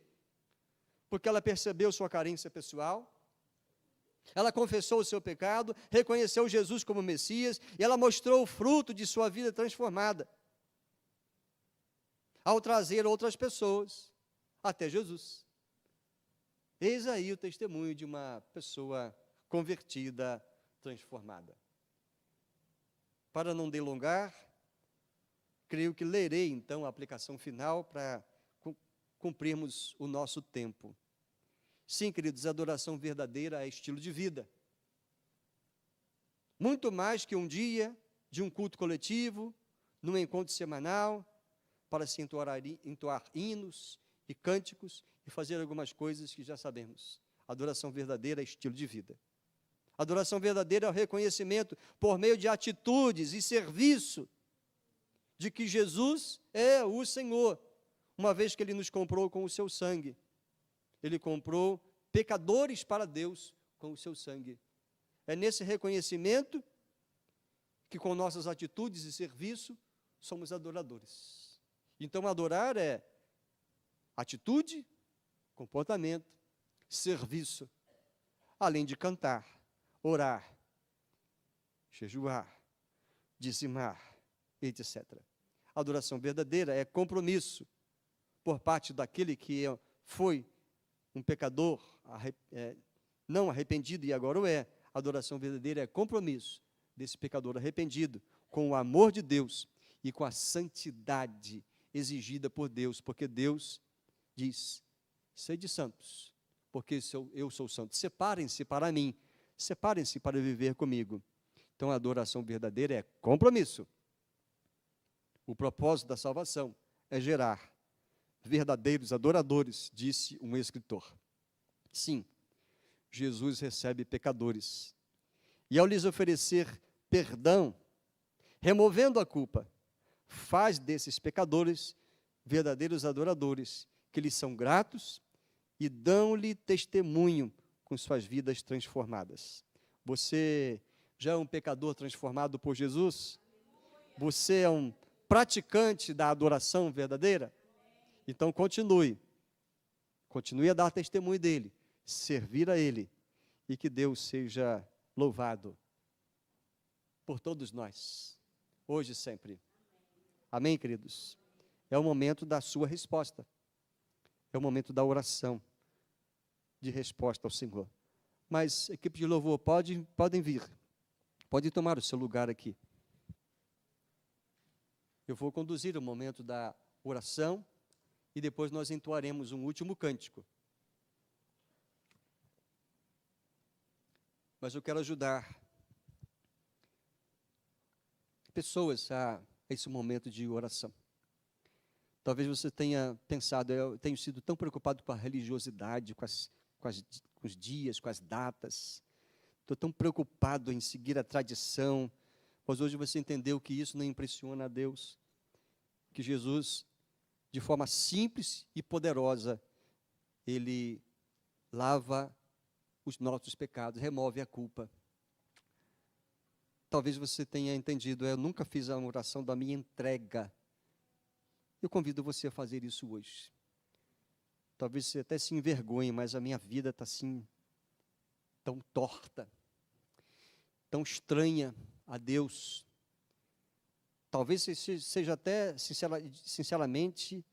Porque ela percebeu sua carência pessoal, ela confessou o seu pecado, reconheceu Jesus como Messias, e ela mostrou o fruto de sua vida transformada, ao trazer outras pessoas até Jesus. Eis aí o testemunho de uma pessoa convertida, transformada. Para não delongar, creio que lerei então a aplicação final para cumprirmos o nosso tempo. Sim, queridos, a adoração verdadeira é estilo de vida. Muito mais que um dia de um culto coletivo, num encontro semanal, para se entoar hinos e cânticos e fazer algumas coisas que já sabemos. A adoração verdadeira é estilo de vida. A adoração verdadeira é o reconhecimento por meio de atitudes e serviço de que Jesus é o Senhor, uma vez que Ele nos comprou com o seu sangue. Ele comprou pecadores para Deus com o seu sangue. É nesse reconhecimento que com nossas atitudes e serviço somos adoradores. Então, adorar é atitude, comportamento, serviço, além de cantar, orar, jejuar, dizimar, etc. A adoração verdadeira é compromisso por parte daquele que foi um pecador, não arrependido e agora o é. A adoração verdadeira é compromisso desse pecador arrependido com o amor de Deus e com a santidade exigida por Deus, porque Deus diz: sede santos, porque eu sou santo. Separem-se para mim, separem-se para viver comigo. Então a adoração verdadeira é compromisso. O propósito da salvação é gerar verdadeiros adoradores, disse um escritor. Sim, Jesus recebe pecadores. E ao lhes oferecer perdão, removendo a culpa, faz desses pecadores verdadeiros adoradores, que lhes são gratos e dão-lhe testemunho com suas vidas transformadas. Você já é um pecador transformado por Jesus? Você é um praticante da adoração verdadeira? Então continue a dar testemunho dele, servir a ele, e que Deus seja louvado por todos nós, hoje e sempre. Amém, queridos? É o momento da sua resposta, é o momento da oração, de resposta ao Senhor. Mas, equipe de louvor, podem vir, podem tomar o seu lugar aqui. Eu vou conduzir o momento da oração, e depois nós entoaremos um último cântico. Mas eu quero ajudar pessoas a esse momento de oração. Talvez você tenha pensado: eu tenho sido tão preocupado com a religiosidade, com os dias, com as datas. Estou tão preocupado em seguir a tradição. Mas hoje você entendeu que isso não impressiona a Deus. Que Jesus, de forma simples e poderosa, Ele lava os nossos pecados, remove a culpa. Talvez você tenha entendido: eu nunca fiz a oração da minha entrega. Eu convido você a fazer isso hoje. Talvez você até se envergonhe, mas a minha vida está assim, tão torta, tão estranha a Deus. Talvez você seja até, sinceramente,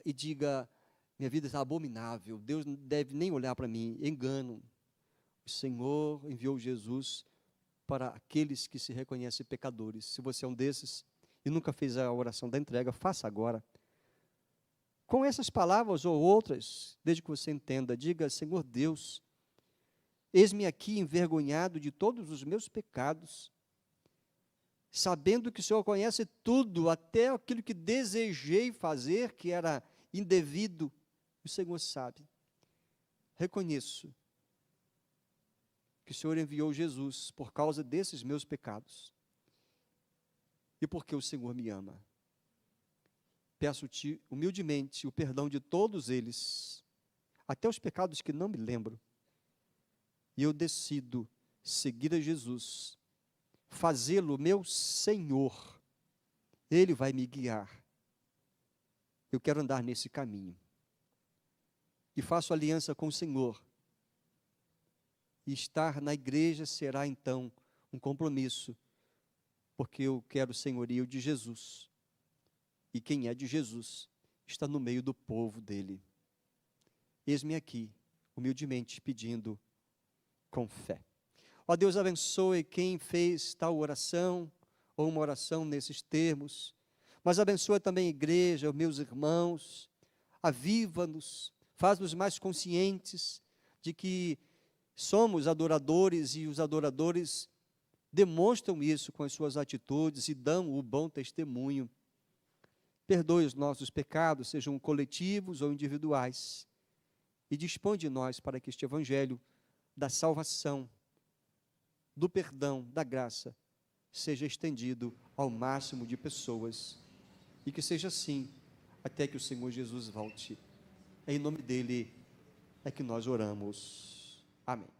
e diga: minha vida está abominável, Deus não deve nem olhar para mim. Engano. O Senhor enviou Jesus para aqueles que se reconhecem pecadores. Se você é um desses e nunca fez a oração da entrega, faça agora. Com essas palavras ou outras, desde que você entenda, diga: Senhor Deus, eis-me aqui envergonhado de todos os meus pecados, sabendo que o Senhor conhece tudo, até aquilo que desejei fazer, que era indevido, o Senhor sabe. Reconheço que o Senhor enviou Jesus por causa desses meus pecados, e porque o Senhor me ama. Peço-te humildemente o perdão de todos eles, até os pecados que não me lembro, e eu decido seguir a Jesus, fazê-lo meu Senhor. Ele vai me guiar. Eu quero andar nesse caminho. E faço aliança com o Senhor. E estar na igreja será então um compromisso, porque eu quero o senhorio de Jesus. E quem é de Jesus está no meio do povo dele. Eis-me aqui, humildemente pedindo com fé. Ó Deus, abençoe quem fez tal oração, ou uma oração nesses termos, mas abençoa também a igreja, os meus irmãos, aviva-nos, faz-nos mais conscientes de que somos adoradores, e os adoradores demonstram isso com as suas atitudes e dão o bom testemunho. Perdoe os nossos pecados, sejam coletivos ou individuais, e dispõe de nós para que este evangelho da salvação, do perdão, da graça, seja estendido ao máximo de pessoas, e que seja assim até que o Senhor Jesus volte. Em nome dele é que nós oramos. Amém.